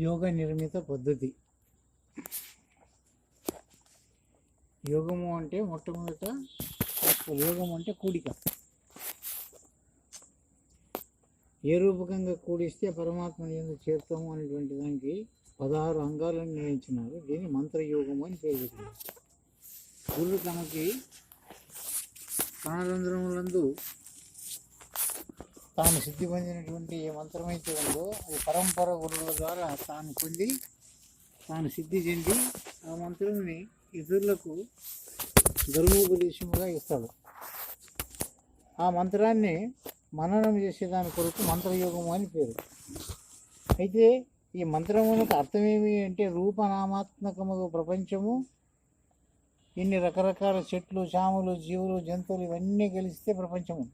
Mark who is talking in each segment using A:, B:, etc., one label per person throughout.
A: యోగ నిర్మిత పద్ధతి. యోగము అంటే మొట్టమొదట యోగం అంటే కూడిక. ఏ రూపకంగా కూడిస్తే పరమాత్మని ఎందుకు చేరుతాము అనేటువంటి దానికి 16 అంగాలను నిర్ణయించినారు. దీన్ని మంత్రయోగము అని పేరు పెట్టినారు. గురువు తనకి ప్రాణరంధ్రములందు తాను సిద్ధి పొందినటువంటి ఏ మంత్రమైతే ఉందో అది పరంపర గురువుల ద్వారా తాను పొంది తాను సిద్ధి చెంది ఆ మంత్రంని ఇతరులకు ధర్మోపదేశముగా ఇస్తాడు. ఆ మంత్రాన్ని మననం చేసేదాని కొరకు మంత్రయోగము అని పేరు. అయితే ఈ మంత్రములకు అర్థమేమి అంటే రూపనామాత్మకము ప్రపంచము, ఇన్ని రకరకాల చెట్లు, చాములు, జీవులు, జంతువులు ఇవన్నీ కలిస్తే ప్రపంచము.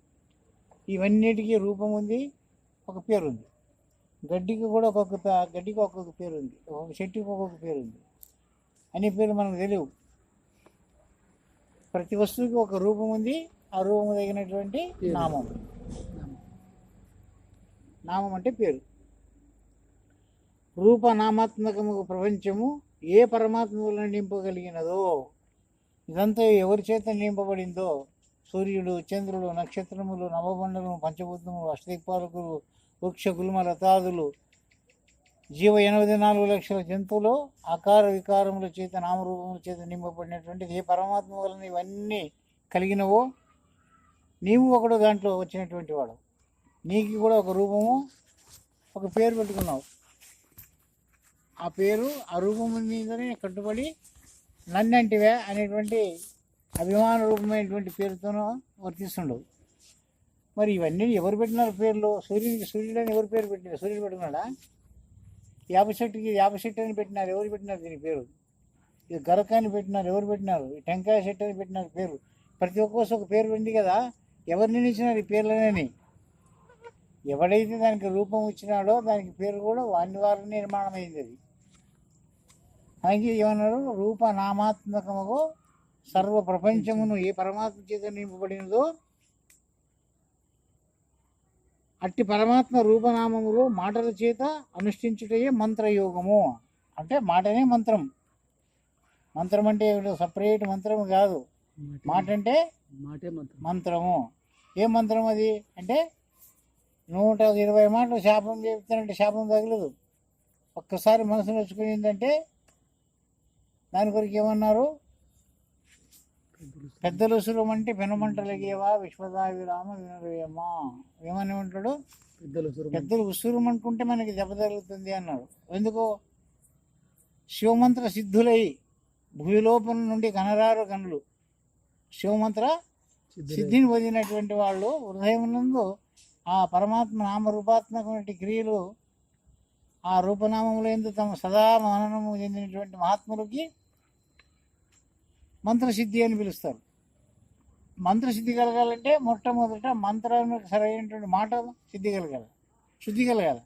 A: ఇవన్నిటికీ రూపం ఉంది, ఒక పేరు ఉంది. గడ్డికి కూడా ఒక్కొక్క పేరు ఉంది, ఒక్కొక్క చెట్టుకి ఒక్కొక్క పేరు ఉంది. అన్ని పేర్లు మనకు తెలియవు. ప్రతి వస్తువుకి ఒక రూపం ఉంది, ఆ రూపం తగినటువంటి నామం. నామం అంటే పేరు. రూపనామాత్మకము ప్రపంచము ఏ పరమాత్మ వలన నింపగలిగినదో, ఇదంతా ఎవరి చేత నింపబడిందో, సూర్యుడు, చంద్రుడు, నక్షత్రములు, నవమండలము, పంచభూతములు, అష్టదిక్పాలకులు, వృక్ష గుల్మ లతాదులు, జీవ 84 లక్షల జంతువులు ఆకార వికారముల చేత నామరూపముల చేత నింపబడినటువంటిది ఏ పరమాత్మ వలన ఇవన్నీ కలిగినవో నీవు ఒకడు దాంట్లో వచ్చినటువంటి వాడు. నీకు కూడా ఒక రూపము, ఒక పేరు పెట్టుకున్నావు. ఆ పేరు ఆ రూపం మీదనే కట్టుబడి నన్నంటివే అనేటువంటి అభిమాన రూపమైనటువంటి పేరుతోనూ వర్తిస్తుండవు. మరి ఇవన్నీ ఎవరు పెట్టినారు పేర్లు? సూర్యుడు అని ఎవరు పేరు పెట్టినారు? సూర్యుడు పెట్టుకున్నాడా? యాప చెట్టు అని పెట్టినారు, ఎవరు పెట్టినారు దీని పేరు? ఇది గరక అని పెట్టినారు, ఎవరు పెట్టినారు? టెంకాయ చెట్టు అని పెట్టినారు పేరు. ప్రతి ఒక్కరికి ఒక పేరు ఉంది కదా, ఎవరు నిర్ణయించినారు ఈ పేర్లనేని? ఎవడైతే దానికి రూపం ఇచ్చినాడో దానికి పేరు కూడా వాని వారి నిర్మాణం అయింది. అది అలాగే ఏమన్నారు? రూపనామాత్మకముకు సర్వ ప్రపంచమును ఏ పరమాత్మ చేత నింపబడినదో అట్టి పరమాత్మ రూపనామములు మాటల చేత అనుష్ఠించుటయే మంత్రయోగము. అంటే మాటనే మంత్రం. మంత్రం అంటే సపరేట్ మంత్రం కాదు. మాట అంటే మంత్రము. ఏ మంత్రం అది అంటే 120 మాటలు శాపం చెప్తానంటే శాపం తగలదు. ఒక్కసారి మనసు నచ్చుకునిందంటే దాని కొరకు ఏమన్నారు? పెద్దలు ఉసురుమంటే పెనుమంటలగేవా విశ్వదావిరామ వినరేమా. ఏమని ఉంటాడు? పెద్దలు ఉసురుమంటుంటే మనకి దెబ్బ తగులుతుంది అన్నాడు. ఎందుకు? శివమంత్ర సిద్ధులై భూలోపం నుండి కనరారు కనులు. శివమంత్ర సిద్ధిని పొందినటువంటి వాళ్ళు హృదయమునందు ఆ పరమాత్మ నామరూపాత్మకమైన క్రియలు ఆ రూపనామములు ఎందుకు తమ సదా మననము చెందినటువంటి మహాత్ములకి మంత్రసిద్ధి అని పిలుస్తారు. మంత్రసిద్ధి కలగాలంటే మొట్టమొదట మంత్రానికి సరైనటువంటి మాట సిద్ధి కలగాలి, శుద్ధి కలగాలి.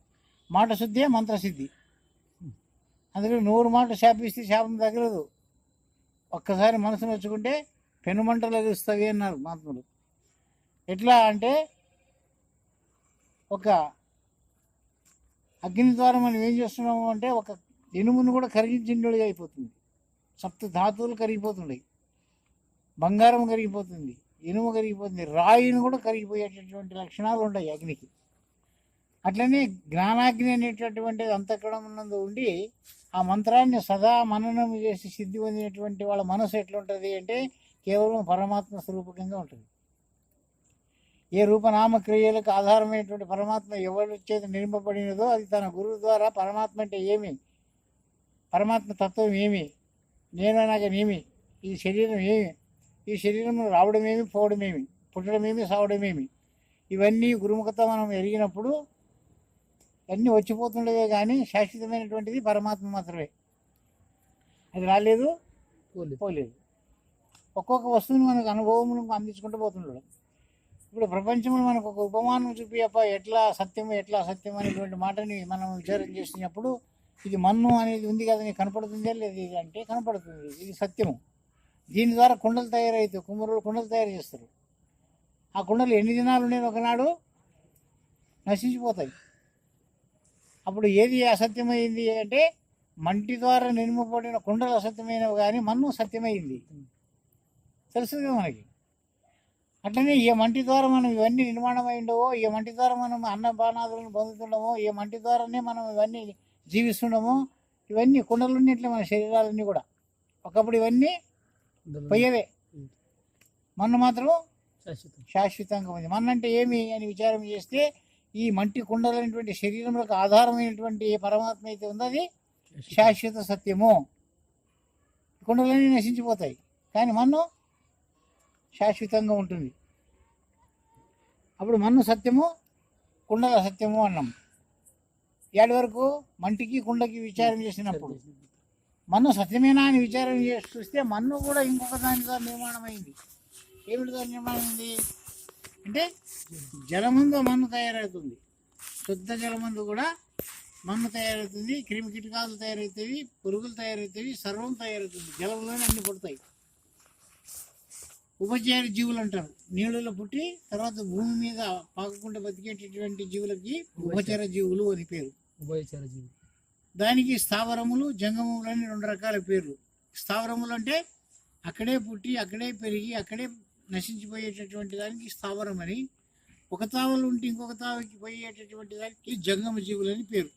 A: మాట శుద్ధే మంత్రసిద్ధి. అందులో 100 మాట శాపిస్తే శాపం తగలదు. ఒక్కసారి మనసు నచ్చుకుంటే పెనుమంటలు ఎగుస్తావి అన్నారు మహాత్ములు. ఎట్లా అంటే ఒక అగ్ని ద్వారా మనం ఏం చేస్తున్నాము అంటే ఒక ఇనుమును కూడా కరిగించినట్టుగా అయిపోతుంది. సప్త ధాతువులు కరిగిపోతున్నాయి, బంగారం కరిగిపోతుంది, ఇనుము కరిగిపోతుంది, రాయిని కూడా కరిగిపోయేటటువంటి లక్షణాలు ఉంటాయి అగ్నికి. అట్లనే జ్ఞానాగ్ని అనేటటువంటిది అంతఃకరణం నందు ఉండి ఆ మంత్రాన్ని సదా మననం చేసి సిద్ధి పొందినటువంటి వాళ్ళ మనసు ఎట్లుంటుంది అంటే కేవలం పరమాత్మ స్వరూపకంగా ఉంటుంది. ఏ రూపనామక్రియలకు ఆధారమైనటువంటి పరమాత్మ ఎవరి చేత నింపబడినదో అది తన గురువు ద్వారా పరమాత్మ అంటే ఏమి, పరమాత్మ తత్వం ఏమి, నేనేమి, ఈ శరీరం ఏమి, ఈ శరీరంలో రావడమేమి, పోవడమేమి, పుట్టడమేమి, సావడమేమి, ఇవన్నీ గురుముఖత మనం ఎరిగినప్పుడు అన్నీ వచ్చిపోతుండేవే కానీ శాశ్వతమైనటువంటిది పరమాత్మ మాత్రమే. అది రాలేదు, పోలేదు. ఒక్కొక్క వస్తువుని మనకు అనుభవం అందించుకుంటూ పోతుండడం. ఇప్పుడు ప్రపంచంలో మనకు ఒక ఉపమానం చూపి ఎట్లా సత్యము ఎట్లా అసత్యం అనేటువంటి మాటని మనం విచారం చేసినప్పుడు ఇది మన్ను అనేది ఉంది కదా, నీకు కనపడుతుందే లేదు అంటే కనపడుతుంది, ఇది సత్యము. దీని ద్వారా కుండలు తయారవుతాయి, కుమ్మరులు కుండలు తయారు చేస్తారు. ఆ కుండలు ఎన్ని దినాలు ఉన్నాయి ఒకనాడు నశించిపోతాయి. అప్పుడు ఏది అసత్యమైంది అంటే మంటి ద్వారా నిర్మపడిన కుండలు అసత్యమైనవి కానీ మన్ను సత్యమైంది. తెలుసు కదా మనకి. అట్లనే ఏ మంటి ద్వారా మనం ఇవన్నీ నిర్మాణం అయిండవో, ఏ మంటి ద్వారా మనం అన్నపానాదులను పొందుతుండమో, ఏ మంటి ద్వారానే మనం ఇవన్నీ జీవిస్తుండమో, ఇవన్నీ కుండలున్నట్లే మన శరీరాలన్నీ కూడా. ఒకప్పుడు ఇవన్నీ పోయేవే, మన్ను మాత్రం శాశ్వతంగా ఉంది. మన్నంటే ఏమి అని విచారం చేస్తే ఈ మంటి కుండలైనటువంటి శరీరంలోకి ఆధారమైనటువంటి ఏ పరమాత్మ అయితే ఉందో అది శాశ్వత సత్యము. కుండలన్నీ నశించిపోతాయి కానీ మన్ను శాశ్వతంగా ఉంటుంది. అప్పుడు మన్ను సత్యము, కుండల సత్యము అన్నాం. ఏడు వరకు మంటికి కుండకి విచారం చేసినప్పుడు మన్ను సత్యమేనా అని విచారం చేసి చూస్తే మన్ను కూడా ఇంకొక దానితో నిర్మాణం అయింది. ఏమిటితో నిర్మాణం అయింది అంటే జలమందు మన్ను తయారవుతుంది. శుద్ధ జలమందు కూడా మన్ను తయారవుతుంది, క్రిమి కీటకాలు తయారవుతాయి, పురుగులు తయారవుతాయి, సర్వం తయారవుతుంది. జలంలోనే అన్ని పుడతాయి. ఉపచార జీవులు అంటారు. నీళ్ళలో పుట్టి తర్వాత భూమి మీద పాకకుండా బతికేటటువంటి జీవులకి ఉపచార జీవులు అని పేరు.
B: ఉభయచర జీవులు.
A: దానికి స్థావరములు, జంగమములు అని 2 రకాల పేర్లు. స్థావరములు అంటే అక్కడే పుట్టి అక్కడే పెరిగి అక్కడే నశించిపోయేటటువంటి దానికి స్థావరం అని, ఒక తావలు ఉంటే ఇంకొక తావకి పోయేటటువంటి దానికి జంగమ జీవులని పేరు.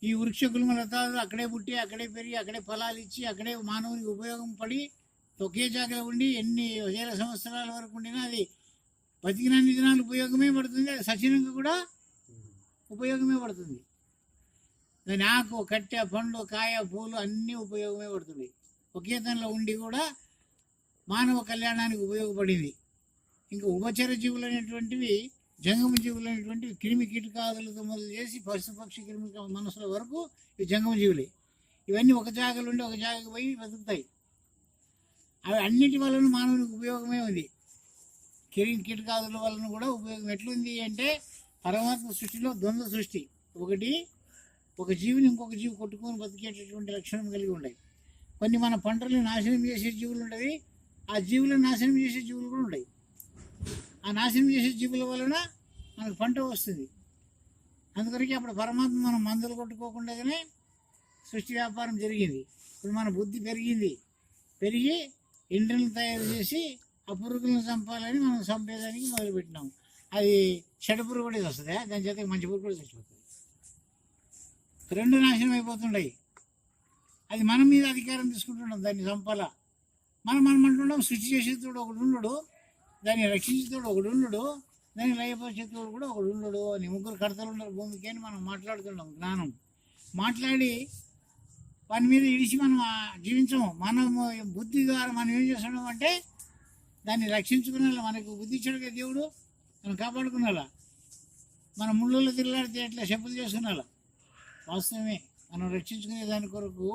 A: ఈ వృక్ష గుల్మ లతాలు అక్కడే పుట్టి అక్కడే పెరిగి అక్కడే ఫలాలు ఇచ్చి అక్కడే మానవునికి ఉపయోగం పడి ఒకే జాగా ఉండి ఎన్ని వేల సంవత్సరాల వరకు ఉండినా అది బతికినన్ని దినాలు ఉపయోగమే పడుతుంది. అది సచినంగా కూడా ఉపయోగమే పడుతుంది. దాని ఆకు, కట్టె, పండు, కాయ, పూలు అన్నీ ఉపయోగమే పడుతుంది. ఒకే దానిలో ఉండి కూడా మానవ కళ్యాణానికి ఉపయోగపడింది. ఇంకా ఉపచర జీవులు అనేటువంటివి, జంగమ జీవులు అనేటువంటివి క్రిమి కీటకాదులతో మొదలు చేసి పశు పక్షి క్రిమి మనసుల వరకు ఇవి జంగమ జీవులే. ఇవన్నీ ఒక జాగలు ఉండి ఒక జాగకు పోయి బతుకుతాయి. అవి అన్నిటి వలన మానవునికి ఉపయోగమే ఉంది. క్రిమి కీటకాదుల వలన కూడా ఉపయోగం ఎట్లుంది అంటే పరమాత్మ సృష్టిలో ద్వంద్వ సృష్టి. ఒకటి ఒక జీవిని ఇంకొక జీవి కొట్టుకొని బతికేటటువంటి లక్షణం కలిగి ఉన్నాయి. కొన్ని మన పంటలను నాశనం చేసే జీవులు ఉండవి, ఆ జీవులను నాశనం చేసే జీవులు కూడా ఉన్నాయి. ఆ నాశనం చేసే జీవుల వలన మనకు పంట వస్తుంది. అందుకొరికి అప్పుడు పరమాత్మ మనం మందులు కొట్టుకోకుండానే సృష్టి వ్యాపారం జరిగింది. ఇప్పుడు మన బుద్ధి పెరిగి ఇండ్రలను తయారు చేసి ఆ పురుగులను చంపాలని మనం చంపేదానికి మొదలుపెట్టినాము. అది చెడు పురుగు కూడా వస్తుంది, దాని చేత మంచి పురుగు కూడా చచ్చిపోతుంది. 2 నాశనం అయిపోతుండయి. అది మన మీద అధికారం తీసుకుంటున్నాం, దాన్ని చంపాలా. మనం అంటున్నాం సృష్టి చేసేతోడు ఒకడు ఉండడు, దాన్ని రక్షించేతోడు ఒకడు ఉండడు, దాన్ని లయపరిచేతోడు కూడా ఒకడు ఉండడు అని 3 కర్తలు ఉన్నారు భూమికి అని మనం మాట్లాడుతున్నాం. జ్ఞానం మాట్లాడి వాని మీద ఇడిచి మనం జీవించము. మనము బుద్ధి ద్వారా మనం ఏం చేస్తున్నాం అంటే దాన్ని రక్షించుకునేలా, మనకు బుద్ధి ఇచ్చాడుగా దేవుడు, మనం కాపాడుకునేలా, మన ముళ్ళలో తిరగలాడితే ఎట్లా చెప్పులు చేసుకునేలా. వాస్తవమే, మనం రక్షించుకునే దాని కొరకు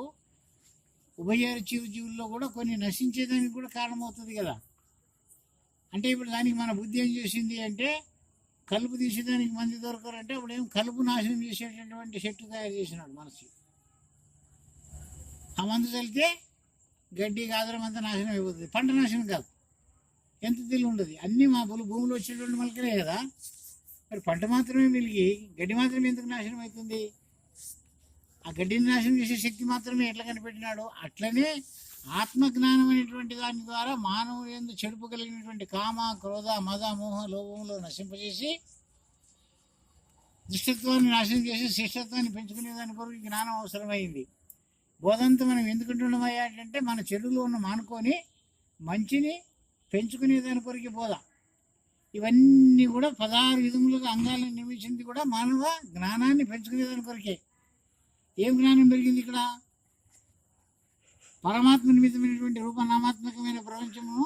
A: ఉభయచర జీవుల్లో కూడా కొన్ని నశించేదానికి కూడా కారణమవుతుంది కదా. అంటే ఇప్పుడు దానికి మన బుద్ధి ఏం చేసింది అంటే కలుపు తీసేదానికి మంది దొరకరంటే అప్పుడు ఏం కలుపు నాశనం చేసేటటువంటి చెట్టు తయారు చేసినాడు మనసు. ఆ మందు చల్లితే గడ్డి గాదరం అంతా నాశనం అయిపోతుంది, పంట నాశనం కాదు, ఎంత తెలివి ఉండదు. అన్నీ మా భూమిలో వచ్చేటువంటి మొలకలే కదా. మరి పంట మాత్రమే వెలిగి గడ్డి మాత్రమే ఎందుకు నాశనం అవుతుంది? ఆ గడ్డిని నాశనం చేసే శక్తి మాత్రమే ఎట్లా కనిపెట్టినాడు. అట్లనే ఆత్మజ్ఞానం అనేటువంటి దాని ద్వారా మానవుడు ఎందు చెడుపు కలిగినటువంటి కామ, క్రోధ, మద, మోహ, లోభంలో నశింపజేసి దుష్టత్వాన్ని నాశనం చేసి శిష్టత్వాన్ని పెంచుకునే దాని కొరకు జ్ఞానం అవసరమైంది. బోధంతో మనం ఎందుకుంటున్నామయ్యా అంటే మన చెడులో ఉన్న మానుకొని మంచిని పెంచుకునే దాని కొరకు బోధ. ఇవన్నీ కూడా 16 విధములుగా అంగాలను నిర్మించింది కూడా మానవ జ్ఞానాన్ని పెంచుకునే దాని కొరకే. ఏం జ్ఞానం పెరిగింది ఇక్కడ? పరమాత్మ నిమిత్తమైనటువంటి రూపనామాత్మకమైన ప్రపంచము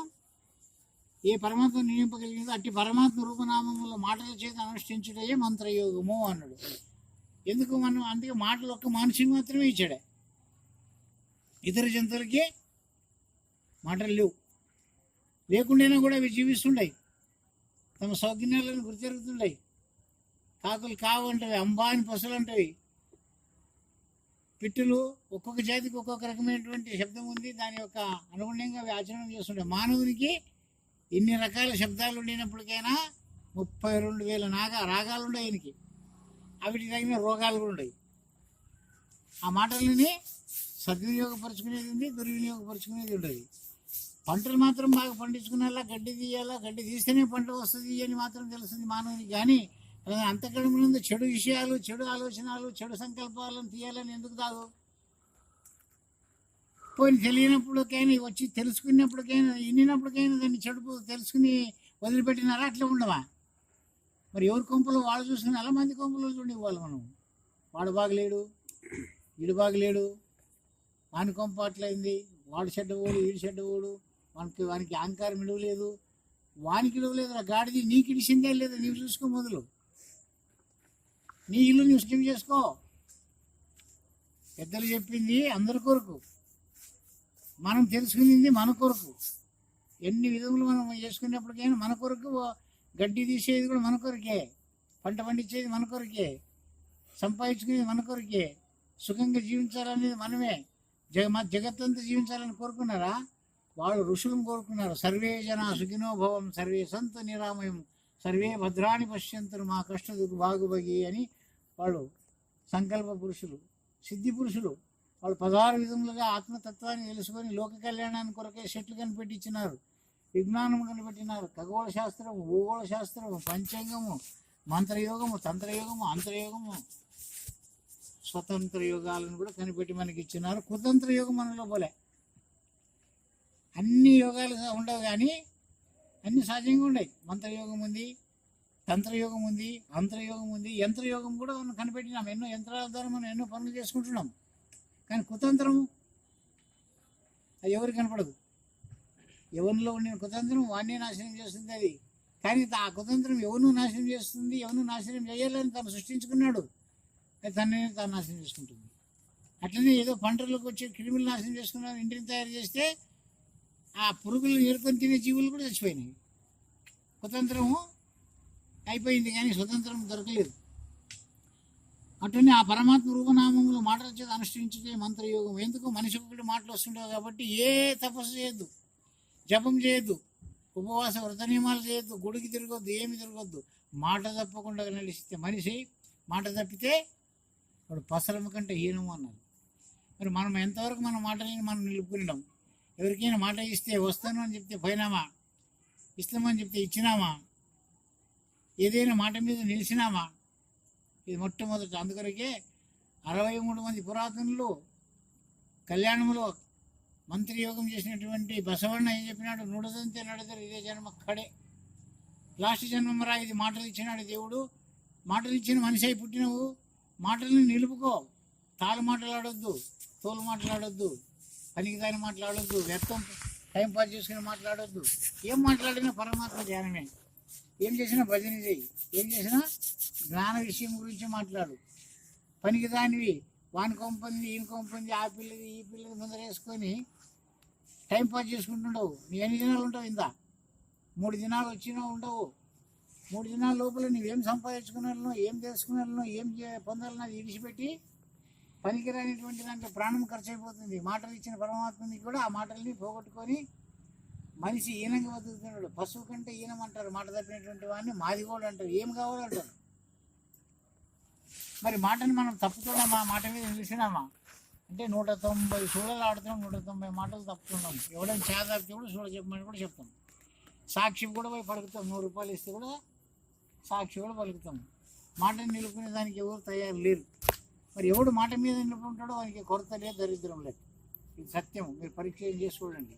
A: ఏ పరమాత్మ నియమింపగలిగిందో అట్టి పరమాత్మ రూపనామముల మాటల చేత అనుష్ఠించుటయే మంత్రయోగము అన్నాడు. ఎందుకు మనం అందుకే మాటలు ఒక్క మనిషికి మాత్రమే ఇచ్చాడే, ఇతర జంతువులకి మాటలు లేవు. లేకుండానే కూడా అవి జీవిస్తుండయి, తమ సౌజ్ఞాలను గుర్తిరుగుతుండయి. కాకులు కావు అంటవి, అంబా అని పశువులు అంటవి, పిట్టులు ఒక్కొక్క జాతికి ఒక్కొక్క రకమైనటువంటి శబ్దం ఉంది, దాని యొక్క అనుగుణంగా అవి ఆచరణ చేస్తుండే. మానవునికి ఇన్ని రకాల శబ్దాలు ఉండినప్పటికైనా 32,000 రాగాలు ఉండే ఆయనకి. వాటికి తగిన రోగాలు కూడా ఉన్నాయి. ఆ మాటలని సద్వినియోగపరుచుకునేది ఉంది, దుర్వినియోగపరుచుకునేది ఉండదు. పంటలు మాత్రం బాగా పండించుకునేలా, గడ్డి తీయాలా, గడ్డి తీస్తేనే పంట వస్తుంది అని మాత్రం తెలుస్తుంది మానవునికి. కానీ అంతకంటే ముందు చెడు విషయాలు, చెడు ఆలోచనలు, చెడు సంకల్పాలను తీయాలని ఎందుకు కాదు? పోయి తెలియనప్పటికైనా వచ్చి తెలుసుకున్నప్పటికైనా వినినప్పటికైనా దాన్ని చెడు తెలుసుకుని వదిలిపెట్టినారా? అట్లా ఉండవా? మరి ఎవరి కొంపలో వాళ్ళు చూసుకుని అలా మంది కొంపలో చూడండి ఇవ్వాలి మనం. వాడు బాగలేడు, వీడు బాగలేడు, వాని కొంప అట్లయింది, వాడు చెడ్డవాడు, వీడు చెడ్డవాడు, వానికి అహంకారం ఇడవలేదు, వానికి ఇడవలేదు. ఆ గాడిది నీకు ఇడిసిందే లేదా? నీవు చూసుకో మొదలు. నీ ఇల్లు నువ్వు స్కిమ్ చేసుకో. పెద్దలు చెప్పింది అందరి కొరకు, మనం తెలుసుకునింది మన కొరకు. ఎన్ని విధములు మనం చేసుకునేప్పటికైనా మన కొరకు. గడ్డి తీసేది కూడా మన కొరకే, పంట పండించేది మన కొరకే, సంపాదించుకునేది మన కొరకే. సుఖంగా జీవించాలనేది మనమే. జగత్తంతా జీవించాలని కోరుకున్నారా? వాళ్ళు ఋషులను కోరుకున్నారు. సర్వే జన సుఖినో భవం, సర్వే సంతు నిరామయం, సర్వే భద్రాన్ని పశ్యంతులు, మా కష్ట బాగుబగి అని వాళ్ళు సంకల్ప పురుషులు, సిద్ధి పురుషులు. వాళ్ళు 16 విధములుగా ఆత్మతత్వాన్ని తెలుసుకొని లోక కళ్యాణాన్ని కొరకే చెట్లు కనిపెట్టించినారు, విజ్ఞానం కనిపెట్టినారు. ఖగోళ శాస్త్రం, భూగోళ శాస్త్రం, పంచాంగము, మంత్రయోగము, తంత్రయోగము, అంతరయోగము, స్వతంత్ర యోగాలను కూడా కనిపెట్టి మనకి ఇచ్చినారు. కుతంత్ర యోగం మనలో పోలే. అన్ని యోగాలుగా ఉండవు కానీ అన్ని సహజంగా ఉన్నాయి. మంత్రయోగం ఉంది, తంత్రయోగం ఉంది, అంతరయోగం ఉంది, యంత్రయోగం కూడా మనం కనిపెట్టినాం. ఎన్నో యంత్రాల ద్వారా మనం ఎన్నో పనులు చేసుకుంటున్నాం. కానీ కుతంత్రము అది ఎవరికి కనపడదు. ఎవరిలో ఉండిన కుతంత్రం వాడినే నాశనం చేస్తుంది అది. కానీ ఆ కుతంత్రం ఎవరినూ నాశనం చేస్తుంది, ఎవరినూ నాశనం చేయాలని తను సృష్టించుకున్నాడు, అది తనని తాను నాశనం చేసుకుంటుంది. అట్లనే ఏదో పంటలకు వచ్చే క్రిములు నాశనం చేసుకున్నాను ఇంటిని తయారు చేస్తే ఆ పురుగులు ఏరుకొని తినే జీవులు కూడా చచ్చిపోయినాయి. కుతంత్రము అయిపోయింది కానీ స్వతంత్రం దొరకలేదు. అట్లనే ఆ పరమాత్మ రూపనామములు మాటల చేత అనుష్ఠించే మంత్రయోగం. ఎందుకు? మనిషి ఒకటి మాటలు వస్తుండవు కాబట్టి ఏ తపస్సు చేయొద్దు, జపం చేయొద్దు, ఉపవాస వ్రత నియమాలు చేయొద్దు, గుడికి తిరగొద్దు, ఏమి తిరగొద్దు. మాట తప్పకుండా నడిస్తే మనిషి మాట తప్పితే వాడు పసరము కంటే హీనము అన్నారు. మరి మనం ఎంతవరకు మన మాటలని మనం నిలుపుకున్నాం? ఎవరికైనా మాట ఇస్తే వస్తాను అని చెప్తే పోయినామా? ఇస్తామని చెప్తే ఇచ్చినామా? ఏదైనా మాట మీద నిలిచినామా? ఇది మొట్టమొదటి. అందుకొరకే 63 మంది పురాతనులు కళ్యాణంలో మంత్రయోగం చేసినటువంటి బసవಣ್ణ ఏం చెప్పినాడు? నుడదంతే నడదరు ఇదే జన్మ కడే, లాస్ట్ జన్మరా ఇది. మాటలు ఇచ్చినాడు దేవుడు. మాటలు ఇచ్చిన మనిషి అయి పుట్టినవు, మాటలను నిలుపుకో. తాలు మాట్లాడొద్దు, తోలు మాట్లాడొద్దు, పనికి దాన్ని మాట్లాడొద్దు, వ్యర్థం టైం పాస్ చేసుకుని మాట్లాడొద్దు. ఏం మాట్లాడినా పరమాత్మ ధ్యానమే. ఏం చేసినా భజన చేయి, ఏం చేసినా జ్ఞాన విషయం గురించి మాట్లాడు. పనికి దానివి వాని కొంపంది, ఈయన కొంపంది, ఆ పిల్లది ఈ పిల్లది ముందర వేసుకొని టైం పాస్ చేసుకుంటుండవు. నీ ఎన్ని దినాలు ఉంటావు? ఇందా 3 దినాలు వచ్చినా ఉండవు. 3 దినాల లోపల నువ్వేం సంపాదించుకున్నాను, ఏం తెలుసుకున్నాను, ఏం పొందాలన్నా అది విడిచిపెట్టి పనికిరానిటువంటి దాంట్లో ప్రాణం ఖర్చు అయిపోతుంది. మాటలు ఇచ్చిన పరమాత్మని కూడా ఆ మాటల్ని పోగొట్టుకొని మనిషి ఈనంగా బతుకుతున్నాడు. పశువు కంటే ఈనమంటారు మాట తప్పినటువంటి వాడిని, మాదిగోడు అంటారు. ఏం కావాలంటారు? మరి మాటని మనం తప్పుతున్నామా? మాట మీద నిలిచినామా? అంటే 190 సూడలు ఆడుతున్నాం, 190 మాటలు తప్పుతున్నాం. ఎవడైనా చేత తప్పితే కూడా సూడ చెప్పమని కూడా చెప్తాం. సాక్షి కూడా పోయి పలుకుతాం. 100 రూపాయలు ఇస్తే కూడా సాక్షి కూడా పలుకుతాం. మాటని నిలుపుకునే దానికి ఎవరు తయారు లేరు. మరి ఎవడు మాట మీద నిలుపుకుంటాడో వానికి కొరత లేదు, దరిద్రం లేదు. ఇది సత్యం. మీరు పరీక్ష ఏం చేసి చూడండి.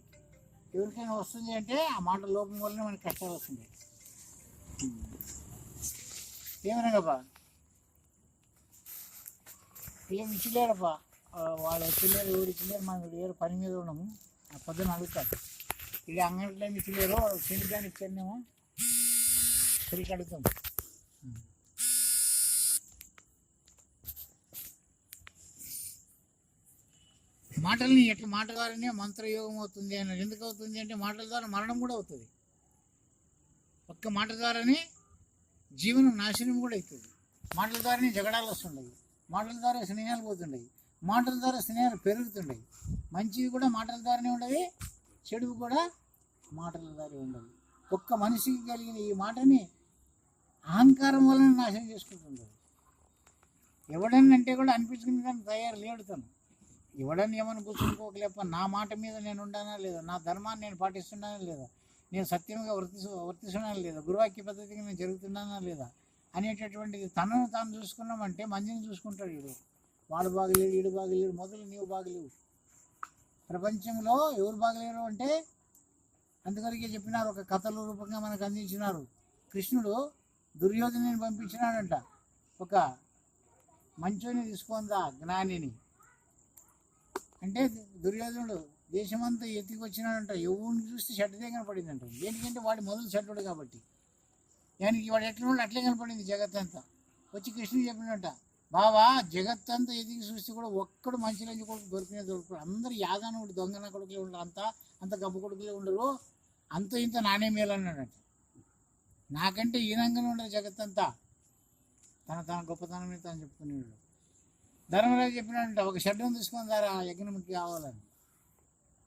A: ఎవరికైనా వస్తుంది అంటే ఆ మాట లోపం వల్లనే మనకి కష్టాలు వస్తుంది. ఏమనగప్పా ఏం ఇచ్చిలేరప్పా, వాళ్ళు ఇచ్చిలేరు, ఎవరు ఇచ్చిలేరు, మనం ఎవరు పని మీద ఉన్నాము. ఆ పొద్దున అడుగుతారు, ఇది అంగట్లో ఇచ్చిలేరు, చెల్లిదాన్ని ఇచ్చానేమో చెల్లికి అడుగుతాం. మాటల్ని ఎట్లా మాట ద్వారానే మంత్రయోగం అవుతుంది అన్నారు. ఎందుకు అవుతుంది అంటే మాటల ద్వారా మరణం కూడా అవుతుంది. ఒక్క మాట ద్వారానే జీవనం నాశనం కూడా అవుతుంది. మాటల ద్వారానే జగడాలు వస్తుండయి, మాటల ద్వారా స్నేహాలు పోతుండయి, మాటల ద్వారా స్నేహాలు పెరుగుతుండయి. మంచివి కూడా మాటల ద్వారానే ఉండవి, చెడువు కూడా మాటల ద్వారా ఉండవు. ఒక్క మనిషికి కలిగిన ఈ మాటని అహంకారం వలన నాశనం చేసుకుంటుండవు. ఎవడన్నంటే కూడా అనిపించుకునే దానికి తయారు లేడు తను. ఎవడని ఏమని కూర్చుకోకలేప, నా మాట మీద నేను ఉండానా లేదా, నా ధర్మాన్ని నేను పాటిస్తున్నానా లేదా, నేను సత్యంగా వర్తిస్తున్నానా లేదా, గురువాక్య పద్ధతికి నేను జరుగుతున్నానా లేదా అనేటటువంటిది తనను తాను చూసుకున్నామంటే మందిని చూసుకుంటాడు. వీడు వాడు బాగలేడు, వీడు బాగలేడు, మొదలు నీవు బాగలేవు. ప్రపంచంలో ఎవరు బాగలేరు అంటే అందుకొరకే చెప్పినారు, ఒక కథల రూపంగా మనకు అందించినారు. కృష్ణుడు దుర్యోధనని పంపించినాడంట, ఒక మంచోని తీసుకుందా జ్ఞానిని అంటే. దుర్యోధనుడు దేశమంతా ఎత్తికొచ్చినాడంట, ఎవరిని చూస్తే చెడ్డదే కనపడిందంట. ఎందుకంటే వాడి మొదలు చెడ్డడు కాబట్టి, దానికి వాడు ఎట్లా అట్లే కనపడింది జగత్తంతా. వచ్చి కృష్ణుడు చెప్పినట్ట, బావా జగత్తంతా ఎదిగి చూస్తే కూడా ఒక్కడు మంచి లంచి కొడుకు దొరుకుతాడు, అందరు యాదానుడు దొంగన కొడుకులే ఉండరు, అంత గబ్బ కొడుకులే ఉండరు, అంత ఇంత నానే మేలు అన్నాడంట. నాకంటే ఈనంగానే ఉండదు జగత్తంతా, తన గొప్పతనం మీద తను చెప్పుకునేవాడు. ధర్మరాజు చెప్పినాడంట, ఒక షడ్డం తీసుకొని దారా యజ్ఞముఖి కావాలని.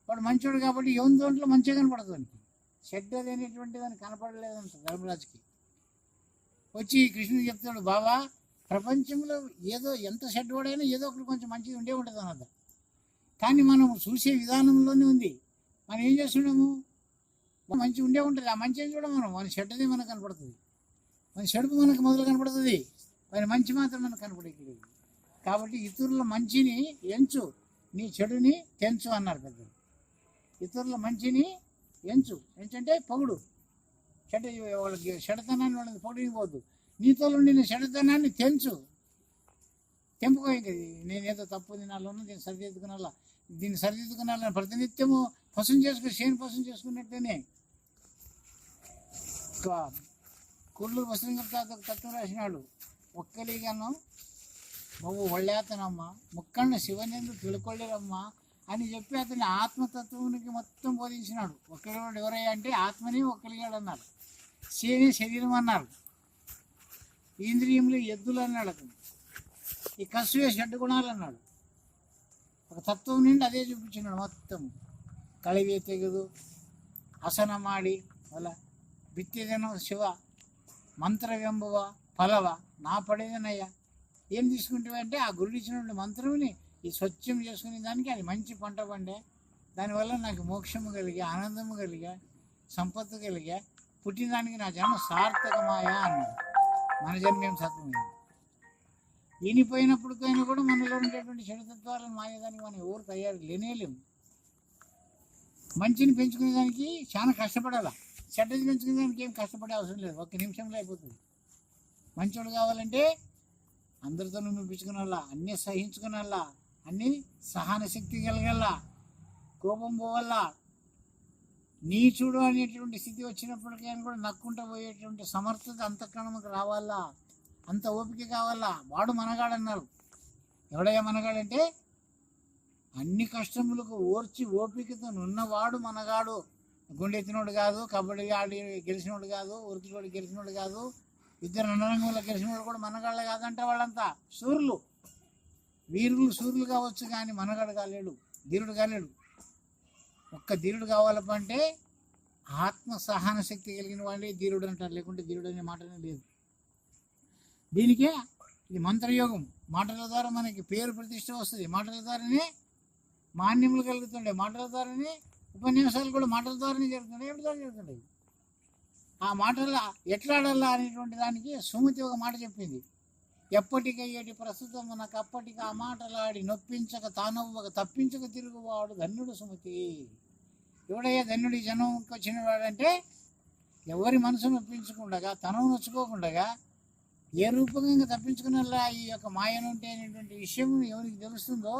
A: వాడు మంచోడు కాబట్టి ఎవరి దాంట్లో మంచిగా కనపడుతుంది, షెడ్ అనేటువంటి దాన్ని కనపడలేదంట ధర్మరాజుకి. వచ్చి కృష్ణుడు చెప్తాడు, బావా ప్రపంచంలో ఏదో ఎంత షెడ్వాడైనా ఏదో ఒకటి కొంచెం మంచిది ఉండే ఉంటుంది అన్నది, కానీ మనం చూసే విధానంలోనే ఉంది. మనం ఏం చేస్తున్నాము, మంచి ఉండే ఉంటుంది, ఆ మంచి కూడా మన షెడ్ది మనకు కనపడుతుంది, మన షెడుపు మనకు మొదలు కనపడుతుంది, మరి మంచి మాత్రం మనకు కనపడేది. కాబట్టి ఇతరుల మంచిని ఎంచు, నీ చెడుని తెంచు అన్నారు పెద్దలు. ఇతరుల మంచిని ఎంచంటే పొగుడు, వాళ్ళకి చెడుతనాన్ని వాళ్ళకి పొగిడిపోవద్దు. నీతో ఉండిన చెడుతనాన్ని తెంపుకో. ఇంక నేనేదో తప్పు నాలో ఉన్నా దీన్ని సరిదిద్దుకునాలని ప్రతినిత్యము పశుం చేసుకుని పశుం చేసుకున్నట్టేనే. కుళ్ళు వసంగ తత్వం రాసినాడు, ఒక్కలిగాను నువ్వు ఒళ్ళేతనమ్మ ముక్కన్న శివనేందు తిಳುకొళ్ళేరమ్మా అని చెప్పి అతని ఆత్మతత్వానికి మొత్తం బోధించినాడు. ఒక్కడు ఎవరయ్యా అంటే ఆత్మని ఒక్కలిగాడు అన్నారు, శని శరీరం అన్నారు, ఇంద్రియములు ఎద్దులు అన్నాడు, అతను ఈ కసువే షడ్డు గుణాలు అన్నాడు. ఒక తత్వం నుండి అదే చూపించినాడు మొత్తం. కళివే తెగదు అసనమాడి అల బిత్తెదను శివ మంత్రవ్యంబువ ఫలవ నా పడేదనయ్యా. ఏం తీసుకుంటావంటే ఆ గురుడు ఇచ్చినటువంటి మంత్రంని ఈ స్వచ్ఛం చేసుకునే దానికి అది మంచి పంట పండే, దానివల్ల నాకు మోక్షము కలిగే, ఆనందము కలిగే, సంపత్తు కలిగే, పుట్టినదానికి నా జన్మ సార్థకమాయా అన్నాడు. మన జన్మేం సత్వమైంది. ఈనిపోయినప్పటికైనా కూడా మనలో ఉండేటువంటి చెడుతత్వాలను మానేదానికి మనం ఎవరు తయారు లేనేలేము. మంచిని పెంచుకునేదానికి చాలా కష్టపడాలా, చెడ్డది పెంచుకునేదానికి ఏం కష్టపడే అవసరం లేదు, ఒక్క నిమిషంలో అయిపోతుంది. మంచోడు కావాలంటే అందరితో మెప్పించుకునేలా, అన్నీ సహించుకునేలా, అన్నీ సహన శక్తి కలగల్లా, కోపం పోవల్లా, నీచుడు అనేటువంటి స్థితి వచ్చినప్పటికైనా కూడా నక్కుంటూ పోయేటువంటి సమర్థత అంతఃకరణకు రావాలా, అంత ఓపిక కావాలా. వాడు మనగాడన్నారు. ఎవడయ్యా మనగాడంటే అన్ని కష్టములకు ఓర్చి ఓపికతో ఉన్నవాడు మనగాడు. గుండెత్తినోడు కాదు, కబడ్డీ ఆడి గెలిచినోడు కాదు, ఉరికినోడు గెలిచినోడు కాదు, ఇద్దరు రణరంగంలో గెలిచినోడు కూడా మనగాళ్ళే కాదంటే వాళ్ళంతా సూర్యులు, వీరులు సూర్యులు కావచ్చు, కానీ మనగాడు కాలేడు, ధీరుడు కాలేడు. ఒక్క ధీరుడు కావాలంటే ఆత్మ సహన శక్తి కలిగిన వాళ్ళే ధీరుడు అంటారు, లేకుంటే ధీరుడు అనే మాటనే లేదు. దీనికే ఇది మంత్రయోగం. మాటల ద్వారా మనకి పేరు ప్రతిష్ట వస్తుంది, మాటల ద్వారానే మాన్యములు కలుగుతుండే, మాటల ద్వారానే ఉపన్యాసాలు కూడా మాటల ద్వారానే జరుగుతుండే. ఎప్పుడు ద్వారా జరుగుతుండే ఆ మాటల ఎట్లా ఆడాలా అనేటువంటి దానికి సుమతి ఒక మాట చెప్పింది, ఎప్పటికయ్యేటి ప్రస్తుతం నాకు అప్పటికి ఆ మాటలాడి నొప్పించక తానవ్వక తప్పించక తిరుగువాడు ధన్యుడు సుమతి. ఎవడయ్యా ధన్యుడు ఈ జనంకి వచ్చిన వాడంటే ఎవరి మనసు నొప్పించకుండా తనను నొచ్చుకోకుండా ఏ రూపంగా తప్పించుకునేలా ఈ యొక్క మాయనుంటే అనేటువంటి విషయం ఎవరికి తెలుస్తుందో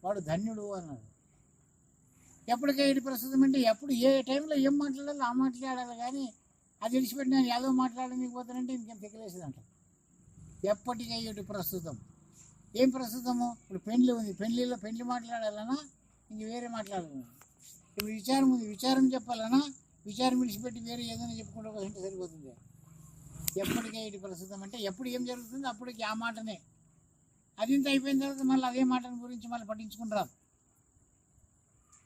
A: వాడు ధన్యుడు అన్నాడు. ఎప్పటికైతే ప్రస్తుతం అంటే ఎప్పుడు ఏ టైంలో ఏం మాట్లాడాలో ఆ మాట్లాడాలి, కానీ అది విడిచిపెట్టి నేను ఏదో మాట్లాడడానికి పోతానంటే ఇంకేం తెగలేసేదంట. ఎప్పటికయ్యేటి ప్రస్తుతం, ఏం ప్రస్తుతము? ఇప్పుడు పెండ్లి ఉంది, పెండ్లి మాట్లాడాలన్నా ఇంక వేరే మాట్లాడాలన్నా, ఇప్పుడు విచారం ఉంది, విచారం చెప్పాలన్నా విచారం విడిచిపెట్టి వేరే ఏదైనా చెప్పుకుంటూ పోతుంటే సరిపోతుంది. ఎప్పటికయ్యేటి ప్రస్తుతం అంటే ఎప్పుడు ఏం జరుగుతుందో అప్పటికి ఆ మాటనే, అది ఇంత అయిపోయిన తర్వాత మళ్ళీ అదే మాటని గురించి మళ్ళీ పట్టించుకుంటారు.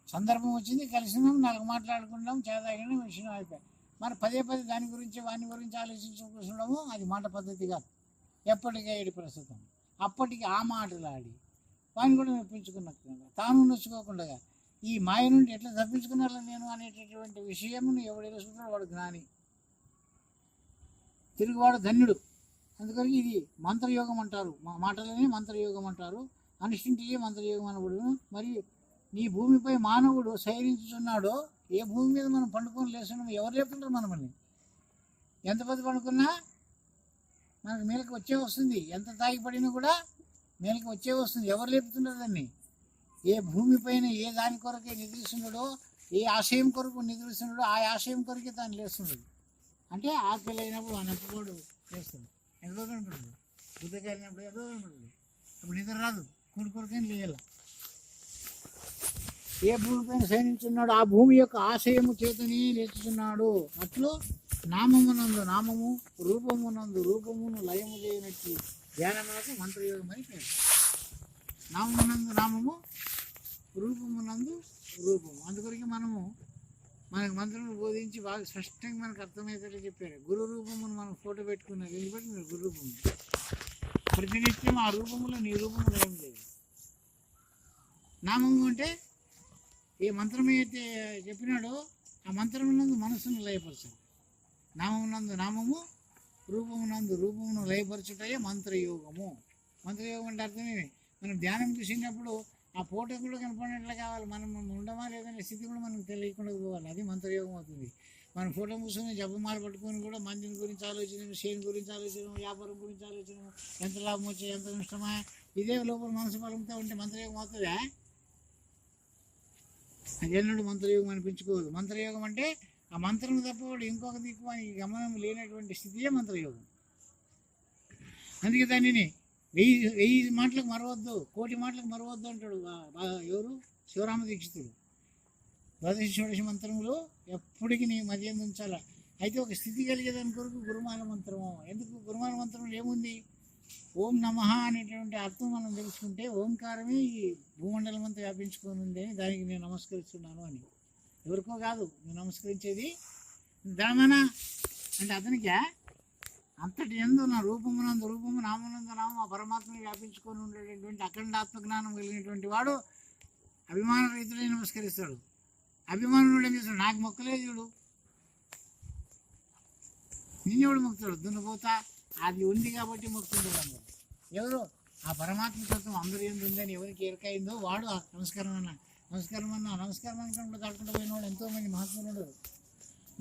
A: సందర్భం వచ్చింది, కలిసినాం, 4 మాట్లాడుకున్నాం, చేదాగినాం, విషయం అయిపోయాయి. మరి పదే దాని గురించి వాని గురించి ఆలోచించుకుంటున్నాము, అది మాట పద్ధతి కాదు. ఎప్పటికయ్యేటి ప్రస్తుతం అప్పటికి ఆ మాటలాడి వాడిని కూడా మెప్పించుకున్నట్టుగా తాను నొచ్చుకోకుండా ఈ మాయ నుండి ఎట్లా తప్పించుకున్నాను నేను అనేటటువంటి విషయమును ఎవడు తెలుసుకున్నాడు వాడు జ్ఞాని, తిరుగువాడు ధన్యుడు. అందుకని ఇది మంత్రయోగం అంటారు, మా మాటలనే మంత్రయోగం అంటారు, అనుష్ఠించే మంత్రయోగం అనబడు. మరి నీ భూమిపై మానవుడు శయనించుచున్నాడో, ఏ భూమి మీద మనం పండుకొని లేస్తున్నామో ఎవరు లేపుతుంటారు మనల్ని? ఎంత పెద్ద పండుకున్నా మనకు మేలకు వచ్చే వస్తుంది, ఎంత తాగిపడినా కూడా మేలకు వచ్చే వస్తుంది. ఎవరు లేపుతున్నారు దాన్ని? ఏ భూమిపైన ఏ దాని కొరకే నిద్రిస్తున్నాడో, ఏ ఆశయం కొరకు నిద్రిస్తున్నాడో ఆ ఆశయం కొరకే తాను లేస్తున్నాడు. అంటే ఆకలి అయినప్పుడు ఆ నొప్పిపోడు లేస్తుంది. ఎంత రోజులు ఉంటుంది? బుద్ధకి వెళ్ళినప్పుడు ఎంత రోజులు ఉంటుంది? అప్పుడు నిద్ర రాదు, కూడి కొరకైనా లేయాల. ఏ భూమిపైన శయనించున్నాడు ఆ భూమి యొక్క ఆశయము చేతని లేచుతున్నాడు. అట్లు నామమునందు నామము, రూపమునందు రూపమును లయము చేయనట్టు ధ్యానమునకు మంత్రయోగం అని పేరు. నామమునందు నామము, రూపమునందు రూపము. అందుకొరికి మనకు మంత్రములు బోధించి బాగా స్పష్టంగా మనకు అర్థమయ్యేటట్టు చెప్పారు. గురు రూపమును మనం ఫోటో పెట్టుకున్నారు, ఎందుకంటే మీరు గురు రూపము ప్రతినిత్యం ఆ రూపములో నీ రూపములు ఏం లేదు. నామము అంటే ఏ మంత్రం అయితే చెప్పినాడో ఆ మంత్రమునందు మనస్సును లయపరచాలి. నామమునందు నామము, రూపమునందు రూపమును లయపరచుటయే మంత్రయోగము. మంత్రయోగం అంటే అర్థమే, మనం ధ్యానం చూసినప్పుడు ఆ ఫోటో కూడా కనపడినట్లు కావాలి, మనం ఉండమా లేదనే స్థితి కూడా మనకు తెలియకుండా పోవాలి. అది మంత్రయోగం అవుతుంది. మనం ఫోటో కూర్చొని జపమాల పట్టుకొని కూడా మందిని గురించి ఆలోచన, శేని గురించి ఆలోచన, వ్యాపారం గురించి ఆలోచన, ఎంత లాభం వచ్చే, ఎంత నష్టమా, ఇదే లోపల మనసు బలంతో ఉంటే మంత్రయోగం అవుతుందా? అది ఎన్నడూ మంత్రయోగం అనిపించుకోదు. మంత్రయోగం అంటే ఆ మంత్రం తప్ప వాడు ఇంకొక దిక్కు అని గమనం లేనటువంటి స్థితియే మంత్రయోగం. అందుకే దానిని 1000 మాటలకు మరవద్దు, 1,000,000 మాటలకు మరవద్దు అంటాడు ఎవరు? శివరామ దీక్షితుడు. ద్వాదశ షోడశ మంత్రములు ఎప్పటికీ నీ మధ్య ఉంచాల. అయితే ఒక స్థితి కలిగేదాని కొరకు గురుమాల మంత్రము. ఎందుకు గురుమాల మంత్రంలో ఏముంది? ఓం నమః అనేటువంటి అర్థం మనం తెలుసుకుంటే ఓంకారమే ఈ భూమండలం అంతా వ్యాపించుకొని ఉంది అని దానికి నేను నమస్కరిస్తున్నాను అని. ఎవరికో కాదు నేను నమస్కరించేది, దామనా అంటే అతనికే అంతటి ఎందు నా రూపమునందు రూపము, నామనందు నామం ఆ పరమాత్మని వ్యాపించుకొని ఉండేటటువంటి అఖండాత్మ జ్ఞానం కలిగినటువంటి వాడు అభిమాన రైతులే నమస్కరిస్తాడు. అభిమానుడు ఏం చేస్తాడు? నాకు మొక్కలే చూడు, నిన్నెవడు మొక్కుతాడు? దున్నపోతా అది ఉంది కాబట్టి మొక్కుతుంటాడు అందరూ. ఎవరు? ఆ పరమాత్మ తత్వం అందరూ ఏంది ఉందని ఎవరికి ఎరకైందో వాడు నమస్కారం అన్నా నమస్కారం అనుకుంటూ దాటుకుంటూ పోయినవాడు ఎంతోమంది మహాత్ముడు.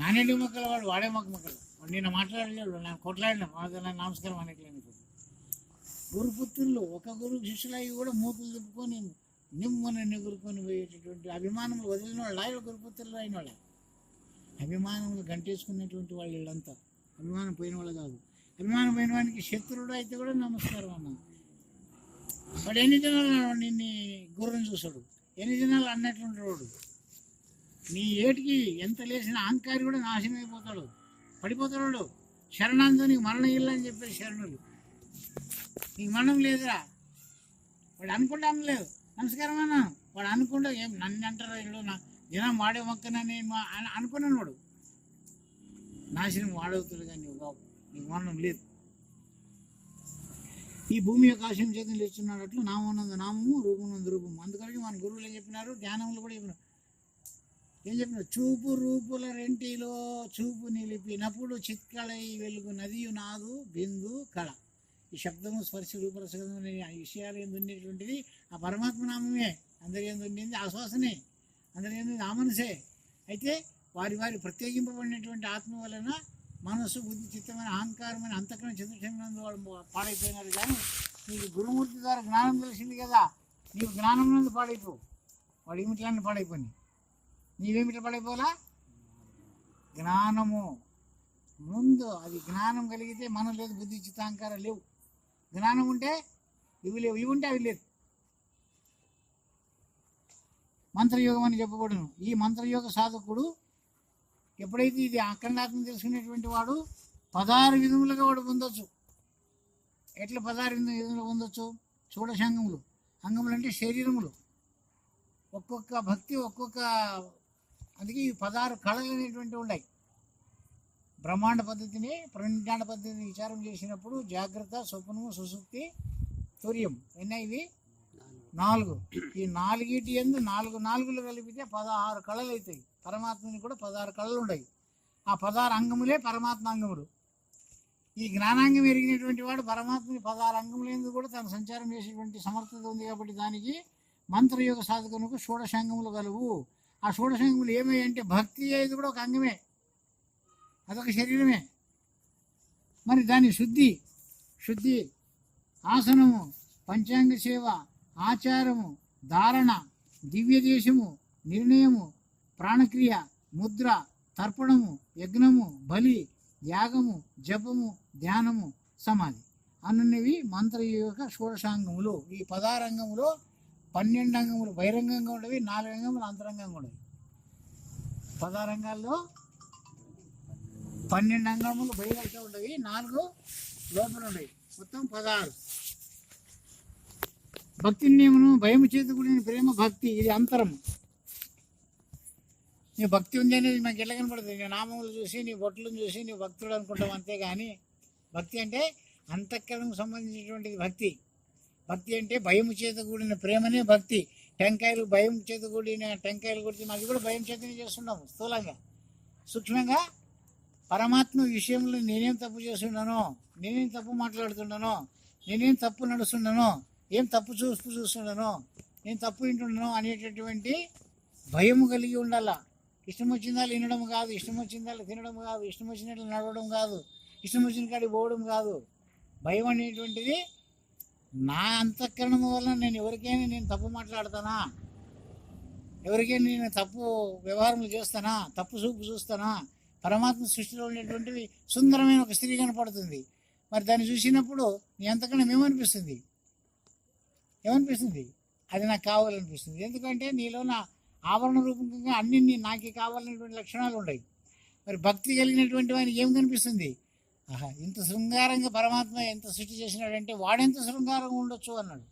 A: నానేటి మొక్కలు వాడు వాడే మొక్కలు నిన్న మాట్లాడలేడు, నేను కొట్లాడినా నాకు నమస్కారం అనేట్లేదు. గురుపుత్రులు ఒక గురు శిష్యులయ్యి కూడా మూతులు తిప్పుకొని నిమ్మని ఎగురుకొని పోయేటటువంటి అభిమానములు వదిలిన వాళ్ళు ఆయన గురుపుత్రులు అయిన వాళ్ళే. అభిమానములు గంటేసుకునేటువంటి వాళ్ళు వీళ్ళంతా అభిమానం పోయిన వాళ్ళు కాదు. అభిమానం పోయిన వానికి శత్రుడు అయితే కూడా నమస్కారం అన్నా. వాడు ఎన్ని జనాలు నిన్ను గుర్రం చూసాడు, ఎన్ని జనాలు అన్నట్లుంటాడు. నీ ఏటికి ఎంత లేచిన అహంకారి కూడా నాశనం అయిపోతాడు, పడిపోతాడు. శరణాంతో నీకు మరణం ఇల్లని చెప్పారు శరణులు. నీకు మరణం లేదురా, వాడు అనుకుంటా అనలేదు నమస్కారం అన్నాను. వాడు అనుకుంటా ఏం నన్ను అంటారు ఇల్లు నా జనం వాడే మొక్కనని అనుకున్నాను. వాడు నాశనం వాడవుతాడు కానీ నీకు మరణం లేదు. ఈ భూమి యొక్క ఆశయం చేతులు లేచున్నాడట్లు నామనందు నామము, రూపమునందు రూపము. అందుకని మన గురువులు ఏం చెప్పినారు, ధ్యానములు కూడా చెప్పినారు. ఏం చెప్పినారు? చూపు రూపుల రెంటిలో చూపు నిలిపినప్పుడు చిత్కళై వెలుగు నదియు నాదు బిందు కళ. ఈ శబ్దము, స్పర్శ, రూపరసగము అనే విషయాలు ఏంది ఉండేటువంటిది ఆ పరమాత్మ నామమే. అందరి ఏంది ఉండింది ఆ శ్వాసనే, అందరి ఏంది ఆ మనసే. అయితే వారి ప్రత్యేకింపబడినటువంటి ఆత్మ వలన మనస్సు, బుద్ధి, చిత్తమైన అహంకారమైన అంతఃకరణ చతుర్షంగంలో వాడు పాడైపోయినారు. కానీ నీకు గురుమూర్తి ద్వారా జ్ఞానం తెలిసింది కదా, నీవు జ్ఞానం నుండి పాడైపో. వాడు ఏమిట్లాన్ని పాడైపోయి నీవేమిట్లా పడైపోలా? జ్ఞానము ముందు, అది జ్ఞానం కలిగితే మనం లేదు, బుద్ధి చిత్తాంకారం లేవు. జ్ఞానం ఉంటే ఇవి లేవు, ఇవి ఉంటే అవి లేదు. మంత్రయోగం అని చెప్పబడును. ఈ మంత్రయోగ సాధకుడు ఎప్పుడైతే ఇది అఖండాత్మ తెలుసుకునేటువంటి వాడు 16 విధములుగా వాడు పొందొచ్చు. ఎట్లా 16 విధములు పొందొచ్చు? షోడశాంగములు. అంగములు అంటే శరీరములు. ఒక్కొక్క భక్తి ఒక్కొక్క, అందుకే ఈ 16 కళలు అనేటువంటివి ఉన్నాయి. బ్రహ్మాండ పద్ధతిని, ప్రజ్ఞాన పద్ధతిని విచారం చేసినప్పుడు జాగ్రత్త, స్వప్నము, సుషుప్తి, తుర్యం. ఎన్ని ఇవి? 4. ఈ 4 ఎందు 4 4లు కలిపితే 16 కళలు అవుతాయి. పరమాత్మని కూడా 16 కళలు ఉన్నాయి. ఆ 16 అంగములే పరమాత్మ అంగములు. ఈ జ్ఞానాంగం ఎరిగినటువంటి వాడు పరమాత్మని 16 అంగములందు కూడా తను సంచారం చేసేటువంటి సమర్థత ఉంది. కాబట్టి దానికి మంత్రయోగ సాధకునకు షోడశాంగములు కలువు. ఆ షోడశాంగములు ఏమయ్యంటే భక్తి అనేది కూడా ఒక అంగమే, అదొక శరీరమే. మరి దాని శుద్ధి ఆసనము, పంచాంగ సేవ, ఆచారము, ధారణ, దివ్యదేశము, నిర్ణయము, ప్రాణక్రియ, ముద్ర, తర్పణము, యజ్ఞము, బలి, యాగము, జపము, ధ్యానము, సమాధి అనున్నవి మంత్రయోగ షోడశాంగములు. ఈ 16 అంగములో 12 అంగములు బహిరంగంగా ఉండేవి, 4 అంగములు అంతరంగంగా ఉండేవి. 16 అంగాల్లో 12 అంగములు బహిరంగంగా ఉండేవి, 4 లోపల ఉండేవి. మొత్తం 16. భక్తి నియమను భయము చేత కూడిన ప్రేమ భక్తి, ఇది అంతరము. నీ భక్తి ఉంది అనేది మాకు ఎట్లా కనపడుతుంది? నీ నామములు చూసి, నీ బొట్లను చూసి నీ భక్తుడు అనుకుంటాం, అంతేగాని భక్తి అంటే అంతఃకరణకు సంబంధించినటువంటిది భక్తి. భక్తి అంటే భయము చేత కూడిన ప్రేమనే భక్తి. టెంకాయలు భయం చేత కూడిన టెంకాయలు కొడితే అది కూడా భయం చేతనే చేస్తున్నాము. స్థూలంగా సూక్ష్మంగా పరమాత్మ విషయంలో నేనేం తప్పు చేస్తున్నానో, నేనేం తప్పు మాట్లాడుతున్నానో, నేనేం తప్పు నడుస్తున్నానో, ఏం తప్పు చూస్తున్నానో, నేను తప్పు వింటున్నానో అనేటటువంటి భయము కలిగి ఉండాలా. ఇష్టం వచ్చిందా వినడం కాదు, ఇష్టం వచ్చిందా తినడం కాదు, ఇష్టం వచ్చినట్లు నడవడం కాదు, ఇష్టం వచ్చిన కాడికి పోవడం కాదు. భయం అనేటువంటిది నా అంతఃకరణం వల్ల నేను తప్పు మాట్లాడతానా, ఎవరికైనా నేను తప్పు వ్యవహారములు చేస్తానా, తప్పు చూపు చూస్తానా. పరమాత్మ సృష్టిలో ఉండేటువంటివి సుందరమైన ఒక స్త్రీ కనపడుతుంది. మరి దాన్ని చూసినప్పుడు నీ అంతకన్నా ఏమనిపిస్తుంది? అది నాకు కావాలనిపిస్తుంది. ఎందుకంటే నీలో నా ఆవరణ రూపంగా అన్ని నాకే కావాలనేటువంటి లక్షణాలు ఉన్నాయి. మరి భక్తి కలిగినటువంటి వానికి ఏం కనిపిస్తుంది? ఆహా, ఇంత శృంగారంగా పరమాత్మ ఎంత సృష్టి చేసినాడంటే వాడెంత శృంగారంగా ఉండొచ్చు అన్నాడు.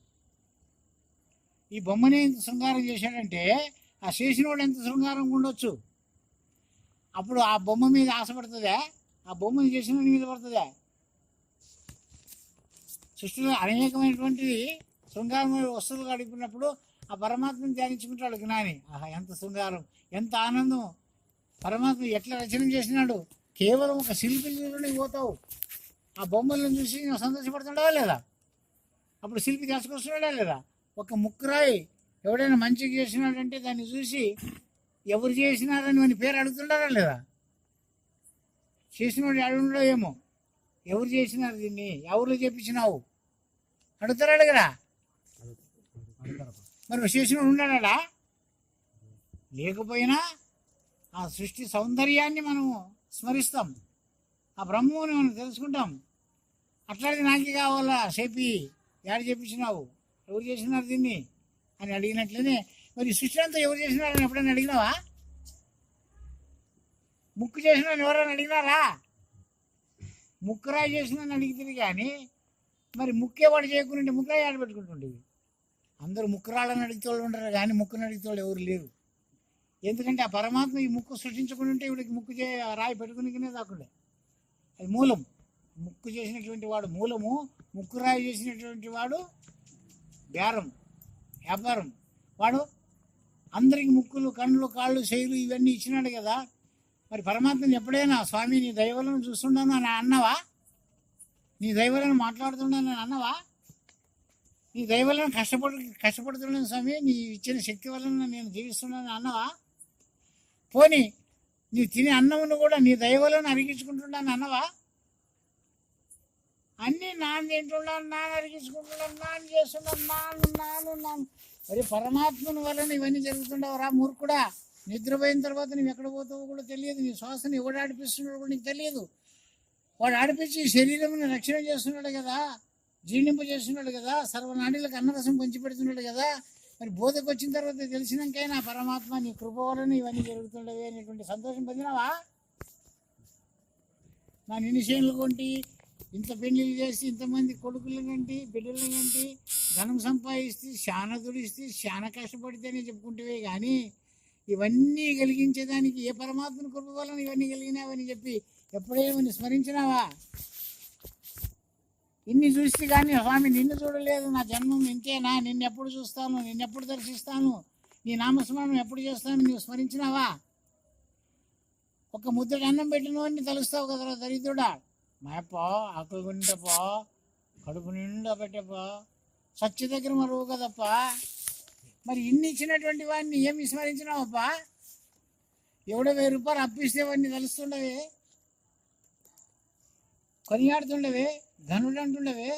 A: ఈ బొమ్మనే ఎంత శృంగారం చేశాడంటే ఆ చేసినవాడు ఎంత శృంగారంగా ఉండొచ్చు. అప్పుడు ఆ బొమ్మ మీద ఆశపడుతుందా? ఆ బొమ్మను చేసిన మీద పడుతుందా? సృష్టిలో అనేకమైనటువంటిది శృంగారమైన వస్తువులు గడిపినప్పుడు ఆ పరమాత్మను ధ్యానించుకుంటాడు జ్ఞాని. ఆహా, ఎంత శృంగారం, ఎంత ఆనందం. పరమాత్మ ఎట్లా రచన చేసినాడు. కేవలం ఒక శిల్పిలోనే పోతావు. ఆ బొమ్మలను చూసి నువ్వు సంతోషపడుతుండవా లేదా? అప్పుడు శిల్పి తీసుకొస్తున్నాడా లేదా? ఒక ముక్కరాయి ఎవడైనా మంచిగా చేసినాడంటే దాన్ని చూసి ఎవరు చేసినారని మన పేరు అడుగుతుండారా లేదా? చేసినవాడు అడుగుండో ఏమో, ఎవరు చేసినారు దీన్ని, ఎవరు చేపించినావు అడుగుతారా అడగరా? మరి చేసినవాడు ఉన్నాడా? లేకపోయినా ఆ సృష్టి సౌందర్యాన్ని మనము స్మరిస్తాం, ఆ బ్రహ్మని మనం తెలుసుకుంటాం. అట్లాంటిది నాకే కావాలా, చెప్పి ఎవరు చేపించినావు, ఎవరు చేసినారు దీన్ని అని అడిగినట్లనే మరి సృష్టి అంతా ఎవరు చేసినారని ఎప్పుడైనా అడిగినావా? ముక్కు చేసిన ఎవరైనా అడిగినారా? ముక్కురాయి చేసిన అడిగితే కానీ మరి ముక్కేవాడు చేయకుంటే ముక్కురాయి ఆడబెట్టుకుంటుండేవి. అందరూ ముక్కురాళ్ళని అడిగితోళ్ళు ఉంటారు కానీ ముక్కుని అడిగితోళ్ళు ఎవరు లేరు. ఎందుకంటే ఆ పరమాత్మ ఈ ముక్కు సృష్టించకుండా ఉంటే ఇవిడికి ముక్కు రాయి పెట్టుకునే దాకుండే. అది మూలం. ముక్కు చేసినటువంటి వాడు మూలము, ముక్కు రాయి చేసినటువంటి వాడు బేరం, వ్యాపారం. వాడు అందరికి ముక్కులు, కన్నులు, కాళ్ళు, చెయ్యిలు ఇవన్నీ ఇచ్చినాడు కదా. మరి పరమాత్మని ఎప్పుడైనా స్వామి నీ దైవాలను చూస్తున్నాను అని అన్నవా? నీ దైవాలను మాట్లాడుతున్నాను అని అన్నవా? నీ దైవాలను కష్టపడుతున్నాను స్వామి, నీ ఇచ్చిన శక్తి వలన నేను జీవిస్తున్నాను అన్నవా? పోనీ నీ తినే అన్నమును కూడా నీ దైవాలను అరిగించుకుంటున్నాను అన్నవా? అన్నీ నాన్న తింటున్నాను, నాన్న అరిగించుకుంటున్నాను, నాన్న చేస్తున్నాను, నాను. మరి పరమాత్మని వలన ఇవన్నీ జరుగుతుండవురా మూర్ఖుడా. నిద్రపోయిన తర్వాత నువ్వు ఎక్కడ పోతావో కూడా తెలియదు. నీ శ్వాసను ఎవడు ఆడిపిస్తున్నాడో కూడా నీకు తెలియదు. వాడు ఆడిపించి శరీరం రక్షణ చేస్తున్నాడు కదా, జీర్ణింప చేస్తున్నాడు కదా, సర్వనాడీలకు అన్నరసం పంచిపెడుతున్నాడు కదా. మరి బోధకు వచ్చిన తర్వాత తెలిసినాకైనా పరమాత్మ నీ కృప వలన ఇవన్నీ జరుగుతుండవి అనేటువంటి సంతోషం పొందినావా? నా నిశ్చయంలో కొంటి ఇంత పెళ్లిళ్ళు చేసి ఇంతమంది కొడుకులు కంటి బిడ్డలు కంటి ధనం సంపాదిస్తే శాన దుడిస్తే శాన కష్టపడితేనే చెప్పుకుంటేవే కానీ ఇవన్నీ కలిగించేదానికి ఏ పరమాత్మను కృప వలన ఇవన్నీ కలిగినావని చెప్పి ఎప్పుడేమని స్మరించినావా? ఇన్ని చూస్తే కానీ స్వామి నిన్ను చూడలేదు, నా జన్మం ఇంతేనా, నిన్నెప్పుడు చూస్తాను, నిన్నెప్పుడు దర్శిస్తాను, నీ నామస్మరణం ఎప్పుడు చేస్తాను, నువ్వు స్మరించినావా? ఒక ముద్దటి అన్నం పెట్టిన వాడిని తలుస్తావు కదరా దరిద్రుడా. మాపో ఆకులు నిండపో, కడుపు నిండా పెట్టపో, సత్య దగ్గర మరువు కదప్పా. మరి ఇన్ని ఇచ్చినటువంటి వాడిని ఏమి స్మరించినావప్పా? ఎవడో 1000 రూపాయలు అప్పిస్తే వాడిని తలుస్తుండవే, కొనియాడుతుండవే, ధనుడు అంటుండవే.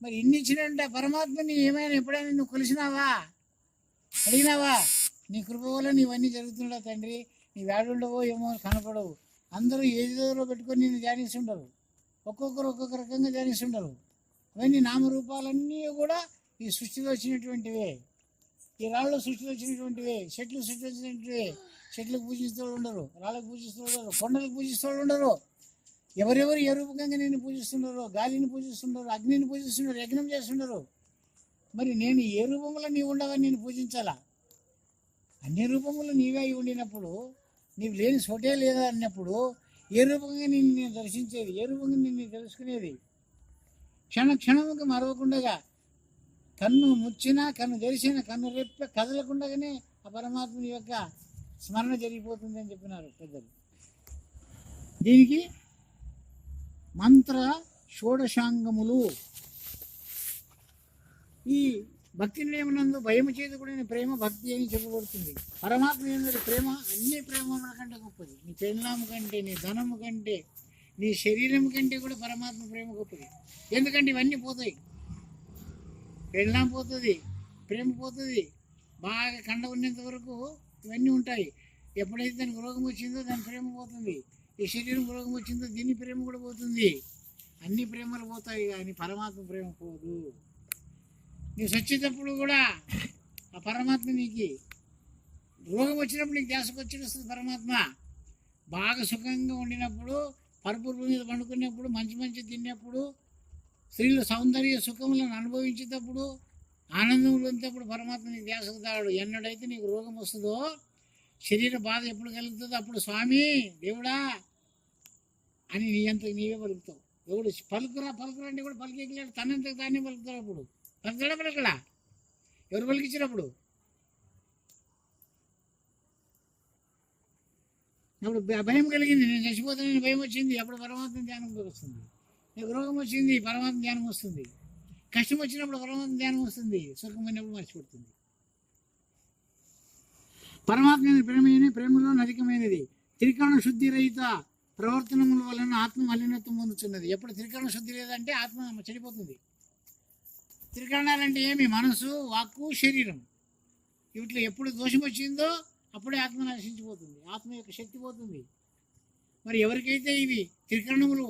A: మరి ఇన్ని ఇచ్చినట్టే పరమాత్మని ఏమైనా ఎప్పుడైనా నువ్వు కొలిసినావా, అడిగినావా? నీ కృప వల్ల నీవన్నీ జరుగుతుండవు తండ్రి. నీ వేడుండవో ఏమో కనపడవు. అందరూ ఏదో పెట్టుకొని నేను ధ్యానిస్తుండరు, ఒక్కొక్కరు ఒక్కొక్క రకంగా ధ్యానిస్తుండరు. అవన్నీ నామరూపాలన్నీ కూడా ఈ సృష్టిలో వచ్చినటువంటివే, ఈ రాళ్ళలో సృష్టిలో వచ్చినటువంటివే, చెట్లు సృష్టి వచ్చినటువంటివే. చెట్లకు పూజిస్తూ ఉండరు, రాళ్ళకు పూజిస్తూ ఉండరు, కొండలకు పూజిస్తూ ఉండరు. ఎవరెవరు ఏ రూపకంగా నేను పూజిస్తుండరు, గాలిని పూజిస్తుండరు, అగ్నిని పూజిస్తుండరు, యజ్ఞం చేస్తుండరు. మరి నేను ఏ రూపంలో నీవు ఉండవని నేను పూజించాలా? అన్ని రూపంలో నీవే ఉండినప్పుడు, నీవు లేని చోటే లేదా అన్నప్పుడు ఏ రూపంగా నేను దర్శించేది, ఏ రూపంగా నేను తెలుసుకునేది? క్షణముకి మరవకుండగా, కన్ను ముచ్చినా, కన్ను తెరిచినా, కన్ను రెప్ప కదలకుండగానే ఆ పరమాత్ముని యొక్క స్మరణ జరిగిపోతుంది అని చెప్పినారు పెద్దలు. దీనికి మంత్ర షోడశాంగములు. ఈ భక్తి నియమనందు భయము చేత కూడిన ప్రేమ భక్తి అని చెప్పబడుతుంది. పరమాత్మ ఏంటంటే ప్రేమ అన్ని ప్రేమల కంటే గొప్పది. నీ పెళ్ళాము కంటే, నీ ధనము కంటే, నీ శరీరం కంటే కూడా పరమాత్మ ప్రేమ గొప్పది. ఎందుకంటే ఇవన్నీ పోతాయి. పెళ్ళాం పోతుంది, ప్రేమ పోతుంది, బాగా కండ ఉన్నంత వరకు ఇవన్నీ ఉంటాయి. ఎప్పుడైతే దానికి రోగం వచ్చిందో దాని ప్రేమ పోతుంది, ఈ శరీరం రోగం వచ్చిందో దీని ప్రేమ కూడా పోతుంది. అన్ని ప్రేమలు పోతాయి కానీ పరమాత్మ ప్రేమ పోదు. నీవు సచ్చేటప్పుడు కూడా ఆ పరమాత్మ నీకు రోగం వచ్చినప్పుడు నీకు ధ్యాసకు వచ్చి వస్తుంది పరమాత్మ. బాగా సుఖంగా ఉండినప్పుడు, పరుపుల మీద పండుకునేప్పుడు, మంచి మంచి తిన్నప్పుడు, స్త్రీలు సౌందర్య సుఖములను అనుభవించేటప్పుడు, ఆనందం పొందేటప్పుడు పరమాత్మ నీకు ధ్యాసకు తాడు. ఎన్నడైతే నీకు రోగం వస్తుందో, శరీర బాధ ఎప్పుడు కలుగుతుందో అప్పుడు స్వామి దేవుడా అని నీ అంతకు నీవే పలుకుతావు. ఎవడు పలుకురా అంటే కూడా పలికేయలేడు, తనంతకు తానే పలుకుతాడు. అప్పుడు పలకడా ఎవరు పలికించినప్పుడు? అప్పుడు భయం కలిగింది, నేను చచ్చిపోతానని భయం వచ్చింది, అప్పుడు పరమాత్మ ధ్యానం వస్తుంది. నీకు రోగం వచ్చింది, పరమాత్మ ధ్యానం వస్తుంది. కష్టం వచ్చినప్పుడు పరమాత్మ ధ్యానం వస్తుంది. సుఖమైనప్పుడు మర్చిపోతుంది. పరమాత్మ ప్రేమలో అధికమైనది. త్రికరణ శుద్ధి రహిత ప్రవర్తనముల వలన ఆత్మ మలినత్వం పొందుతున్నది. ఎప్పుడు త్రికరణ శుద్ధి లేదంటే ఆత్మ చెడిపోతుంది. త్రికరణాలంటే ఏమి? మనసు, వాక్కు, శరీరం. వీటిలో ఎప్పుడు దోషం వచ్చిందో అప్పుడే ఆత్మ నశించిపోతుంది, ఆత్మ యొక్క శక్తి పోతుంది. మరి ఎవరికైతే ఇవి త్రికరణములు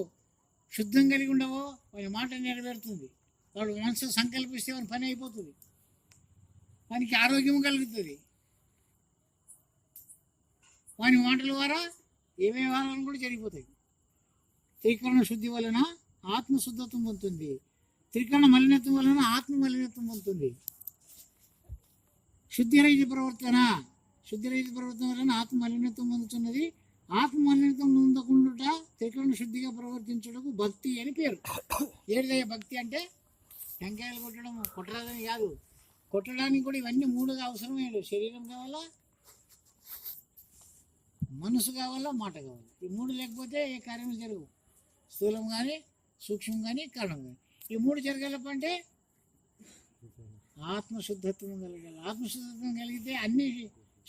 A: శుద్ధం కలిగి ఉండవో వారి మాట నెరవేరుతుంది. వాడు మనసు సంకల్పిస్తే వాని పని అయిపోతుంది, వానికి ఆరోగ్యం కలుగుతుంది. వాని మాటల ద్వారా ఏమేమి వారాలను కూడా జరిగిపోతాయి. త్రికరణ శుద్ధి వలన ఆత్మ శుద్ధత్వం పొందుతుంది, త్రికరణ మలినత్వం వలన ఆత్మ మలినత్వం పొందుతుంది. శుద్ధిరహిత ప్రవర్తన వలన ఆత్మ మలినత్వం పొందుతున్నది. ఆత్మ మలినత్వం పొందకుండా త్రికరణ శుద్ధిగా ప్రవర్తించడం భక్తి అని పేరు. ఏదయ్యా భక్తి అంటే? టెంకాయలు కొట్టడం, కొట్టరాదని కాదు, కొట్టడానికి కూడా ఇవన్నీ 3గా అవసరమే. శరీరం కావాలా, మనసు కావాలా, మాట కావాలి. ఈ 3 లేకపోతే ఏ కార్యం జరగవు. స్థూలం కానీ, సూక్ష్మం కానీ, కారణం కానీ. ఈ 3 జరగాలంటే ఆత్మశుద్ధత్వం కలగాలి. ఆత్మశుద్ధత్వం కలిగితే అన్నీ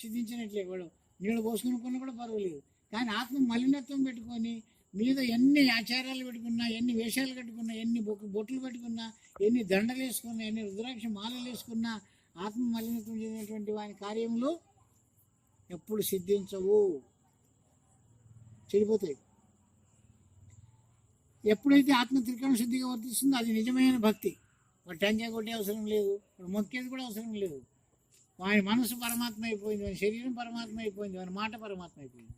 A: సిద్ధించినట్లే. వాడు నీళ్ళు పోసుకుని కొన్నా కూడా పర్వాలేదు. కానీ ఆత్మ మలినత్వం పెట్టుకొని మీద ఎన్ని ఆచారాలు పెట్టుకున్నా, ఎన్ని వేషాలు కట్టుకున్నా, ఎన్ని బొట్లు పెట్టుకున్నా, ఎన్ని దండలు వేసుకున్నా, ఎన్ని రుద్రాక్ష మాలలు వేసుకున్నా ఆత్మ మలినత్వం చెందినటువంటి వాని కార్యములు ఎప్పుడు సిద్ధించవు, చెడిపోతాయి. ఎప్పుడైతే ఆత్మ త్రికరణ శుద్ధిగా వర్తిస్తుందో అది నిజమైన భక్తి. వాడు టెంకాయ కొట్టే అవసరం లేదు, వాడు మొక్కేది కూడా అవసరం లేదు. వాని మనసు పరమాత్మ అయిపోయింది, వాని శరీరం పరమాత్మ అయిపోయింది, వాని మాట పరమాత్మ అయిపోయింది.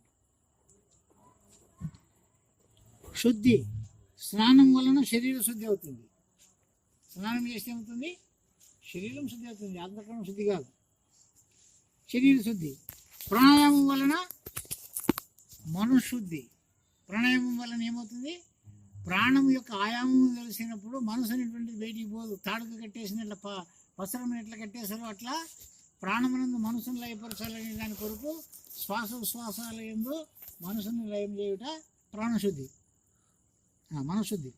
A: శుద్ధి స్నానం వలన శరీర శుద్ధి అవుతుంది. స్నానం చేస్తే ఏమవుతుంది? శరీరం శుద్ధి అవుతుంది, ఆత్మకరణ శుద్ధి కాదు, శరీర శుద్ధి. ప్రాణాయామం వలన మనశుద్ధి. ప్రాణాయామం వలన ఏమవుతుంది? ప్రాణం యొక్క ఆయామం తెలిసినప్పుడు మనసు అనేటువంటిది బయటికి పోదు. తాడుకు కట్టేసిన ఇట్లా వస్త్రం ఎట్లా కట్టేసారో అట్లా ప్రాణమునందు మనసును లయపరచాలనే దాని కొరకు శ్వాసోశ్వాసాల యందు మనసుని లయం చేయుట ప్రాణశుద్ధి, మనశుద్ధి.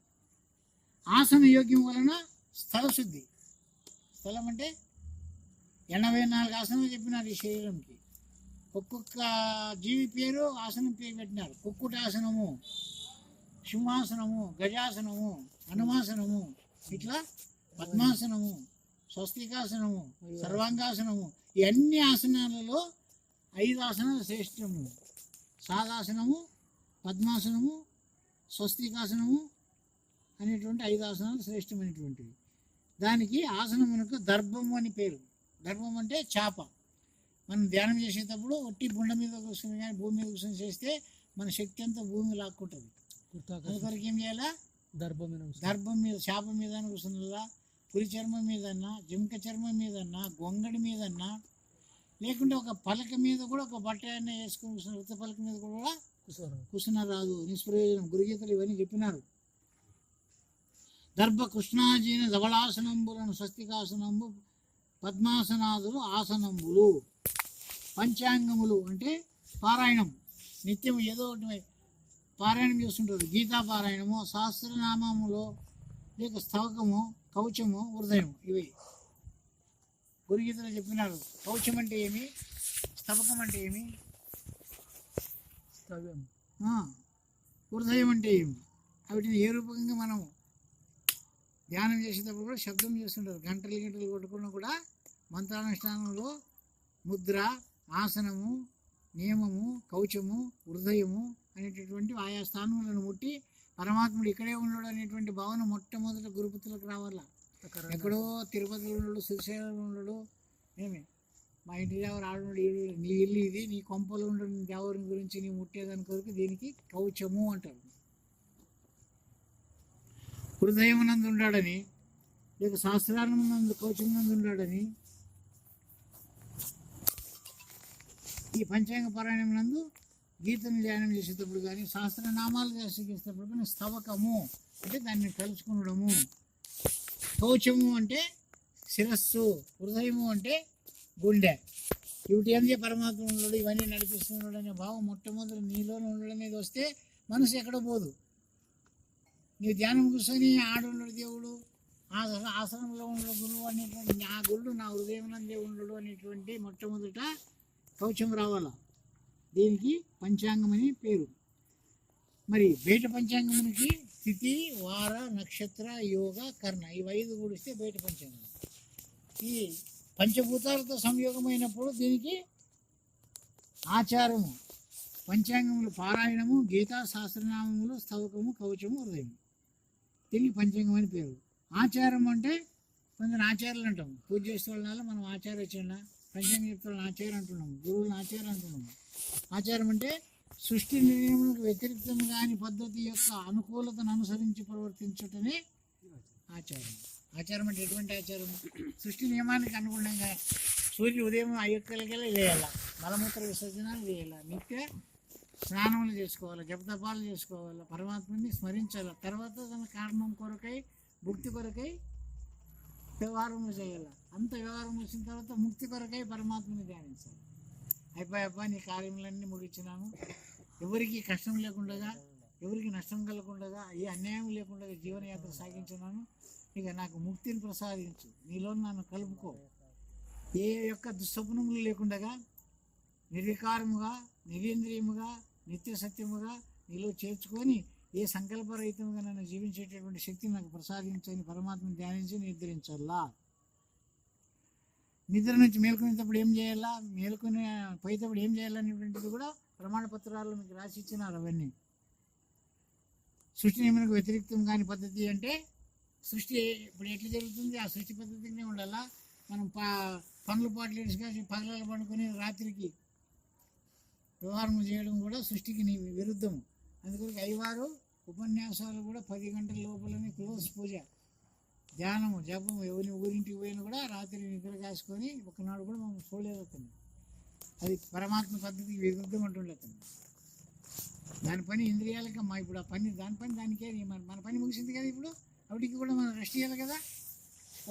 A: ఆసన యోగ్యం వలన స్థలశుద్ధి. స్థలం అంటే 84 ఆసనాలు చెప్పినారు ఈ శరీరంకి. ఒక్కొక్క జీవి పేరు ఆసనం పేరు పెట్టినారు. కుక్కుటాసనము, సింహాసనము, గజాసనము, హనుమాసనము, ఇట్లా పద్మాసనము, స్వస్తికాసనము, సర్వాంగాసనము. ఈ అన్ని ఆసనాలలో 5 ఆసనాలు శ్రేష్టము. సాదాసనము, పద్మాసనము, స్వస్తికాసనము అనేటువంటి 5 ఆసనాలు శ్రేష్టమైనటువంటివి. దానికి ఆసనమునకు దర్భము అని పేరు. దర్భం అంటే చాప. మనం ధ్యానం చేసేటప్పుడు ఒట్టి బుండ మీద కూర్చొని కానీ భూమి మీద కూర్చొని చేస్తే మన శక్తి అంతా భూమి లాక్కుంటుంది. అందుకొరకు ఏం చేయాలా? దర్భం మీద, చాప మీద కూర్చున్నలా, పులి చర్మం మీదన్నా, జింక చర్మం మీదన్నా, గొంగడి మీదన్నా, లేకుంటే ఒక పలక మీద కూడా ఒక బట్ట అయినా వేసుకుని కూర్చున్నారు. ఉత్త పలక మీద కూడా కూర్చున్నారు నిష్ప్రయోజనం. గురుగీతలు ఇవన్నీ చెప్పినారు. దర్భ కృష్ణాజీన ధవళాసనంబులను స్వస్తికాసనంబు పద్మాసనాదులు ఆసనంబులు. పంచాంగములు అంటే పారాయణం. నిత్యం ఏదో ఒకటి పారాయణం చేస్తుంటారు. గీతా పారాయణము, సహస్రనామములో లేక స్తవకము, కవచము, హృదయం. ఇవి గురుగీతలో చెప్పినారు. కవచం అంటే ఏమి, స్తవకం అంటే ఏమి, హృదయం అంటే ఏమి. వీటిని ఏ రూపంగా మనం ధ్యానం చేసేటప్పుడు కూడా శబ్దం చేస్తుంటారు. గంటలు కొట్టుకున్నా కూడా మంత్రానుష్ఠానంలో ముద్ర, ఆసనము, నియమము, కవచము, హృదయము అనేటటువంటి ఆయా స్థానములను ముట్టి పరమాత్ముడు ఇక్కడే ఉన్నాడు అనేటువంటి భావన మొట్టమొదటి గురుపుతులకు రావాల. ఎక్కడో తిరుపతిలో ఉన్నాడు, శ్రీశైలంలో ఉన్నాడు, ఏమి మా ఇంటి దేవరు ఆడున్నాడు, నీ ఇల్లు ఇది, నీ కొంపలు ఉండడు, నీ దేవరి గురించి నీ ముట్టేదాని కొరకు దీనికి కవచము అంటారు. హృదయమునందు ఉన్నాడని, లేక శాస్త్రాలమునందు కవచమునందు ఉన్నాడని, ఈ పంచాంగ పారాయణమునందు గీతను ధ్యానం చేసేటప్పుడు కానీ, శాస్త్రనామాలు చేసేటప్పుడు కానీ స్తవకము అంటే దాన్ని తలుచుకునడము, కవచము అంటే శిరస్సు, హృదయము అంటే గుండె. ఇవి ఏంది పరమాత్మ ఉన్నాడు, ఇవన్నీ నడిపిస్తున్నాడు అనే భావం మొట్టమొదటి నీలోనే ఉండడం అనేది వస్తే మనసు ఎక్కడ పోదు. నీ ధ్యానం కూర్చొని ఆడున్నాడు దేవుడు, ఆసనంలో ఉండడు గురువు అనేటువంటి ఆ గురుడు నా హృదయం నందే ఉండడు అనేటువంటి మొట్టమొదట కవచం రావాల. దీనికి పంచాంగం అని పేరు. మరి బయట పంచాంగమునికి తిథి, వార, నక్షత్ర, యోగ, కర్ణ ఈ 5 కూడిస్తే బయట పంచాంగం. ఈ పంచభూతాలతో సంయోగమైనప్పుడు దీనికి ఆచారము, పంచాంగములు పారాయణము, గీతా శాస్త్రనామములు, స్తవకము, కవచము, హృదయం. దీనికి పంచాంగం అని పేరు. ఆచారం అంటే కొందరు ఆచారాలు అంటాం. పూజ చేసే వాళ్ళ మనం ఆచారం వచ్చిన పంచాంగం చెప్తే వాళ్ళని ఆచారం అంటున్నాము, గురువులను ఆచారం అంటున్నాము. ఆచారం అంటే సృష్టి నియమములకు వ్యతిరేకం కాని పద్ధతి యొక్క అనుకూలతను అనుసరించి ప్రవర్తించటమే ఆచారం. ఆచారం అంటే ఎటువంటి ఆచారం? సృష్టి నియమానికి అనుగుణంగా సూర్య ఉదయం 5 చేయాలి, మలమూత్ర విసర్జనాలు చేయాలి, నిత్య స్నానములు చేసుకోవాలి, జపతపాలు చేసుకోవాలి, పరమాత్మని స్మరించాలి. తర్వాత తన కారణం కొరకై, భుక్తి కొరకై వ్యవహారములు చేయాలి. అంత వ్యవహారం వచ్చిన తర్వాత ముక్తి కొరకై పరమాత్మని ధ్యానించాలి. అయిపోయబ్బా నీ కార్యములన్నీ ముగించినాను, ఎవరికి కష్టం లేకుండా, ఎవరికి నష్టం కలగకుండా, ఏ అన్యాయం లేకుండా జీవనయాత్ర సాగించినాను, ఇక నాకు ముక్తిని ప్రసాదించు, నీలో నన్ను కలుపుకో, ఏ యొక్క దుస్వప్నములు లేకుండా నిర్వికారముగా, నిరేంద్రియముగా, నిత్య సత్యముగా నీలో చేర్చుకొని ఏ సంకల్పరహితంగా నన్ను జీవించేటటువంటి శక్తిని నాకు ప్రసాదించని పరమాత్మను ధ్యానించి నిర్ధరించాలా. నిద్ర నుంచి మేల్కొనేటప్పుడు ఏం చేయాలా, మేల్కొని పోయేటప్పుడు ఏం చేయాలనేటువంటిది కూడా ప్రమాణపత్రాలు మీకు రాసి ఇచ్చినారు. అవన్నీ సృష్టి నియమానికి వ్యతిరేకం కాని పద్ధతి అంటే సృష్టి ఇప్పుడు ఎట్లా జరుగుతుంది ఆ సృష్టి పద్ధతినే ఉండాలా. మనం పనులు పాటలు వేసుకొని పగలాలు పండుకొని రాత్రికి వ్యవహారం చేయడం కూడా సృష్టికి విరుద్ధము. అందుకని అయ్యవారు ఉపన్యాసాలు కూడా 10 గంటల లోపలనే క్లోజ్ పూజ, ధ్యానము, జపము. ఎవరి ఊరింటికి పోయినా కూడా రాత్రి నిద్ర కాసుకొని ఒకనాడు కూడా మనం చూడలేదు. అది పరమాత్మ పద్ధతికి విరుద్ధం అంటుండే. దాని పని ఇంద్రియాలకమ్మా. ఇప్పుడు ఆ పని దాని పని దానికే. మన పని ముగిసింది కదా, ఇప్పుడు అవిటికి కూడా మనం రెస్ట్ చేయాలి కదా.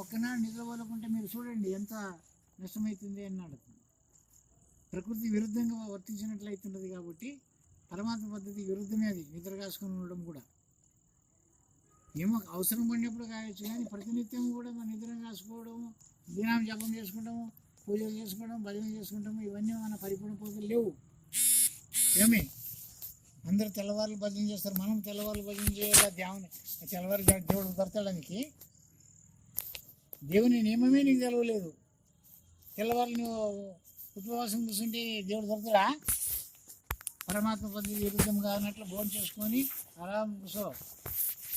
A: ఒక్కనాడు నిద్రపోలకుంటే మీరు చూడండి ఎంత నష్టమవుతుంది అని అడుగుతుంది. ప్రకృతి విరుద్ధంగా వర్తించినట్లయితుంటుంది కాబట్టి పరమాత్మ పద్ధతి విరుద్ధమే అది. నిద్ర కాసుకొని ఉండడం కూడా ఏమో అవసరం పడినప్పుడు కావచ్చు, కానీ ప్రతినిత్యం కూడా మన నిద్ర కాసుకోవడము, దినాం జపం చేసుకుంటాము, పూజలు చేసుకోవడం, భజన చేసుకుంటాము, ఇవన్నీ మన పరిపూర్ణ పూజలు లేవు. ఏమి అందరు తెల్లవారులు భజన చేస్తారు, మనం తెల్లవారులు భజన చేయాలి. తెల్లవారు దేవుడు దొరకడానికి దేవుని నియమమే నీకు తెలవలేదు. తెల్లవారులు నువ్వు ఉపవాసం కూర్చుంటే దేవుడు దొరకరా? పరమాత్మ పద్ధతి విరుద్ధం కానట్లు భోజనం చేసుకొని ఆరాం కూర్చో,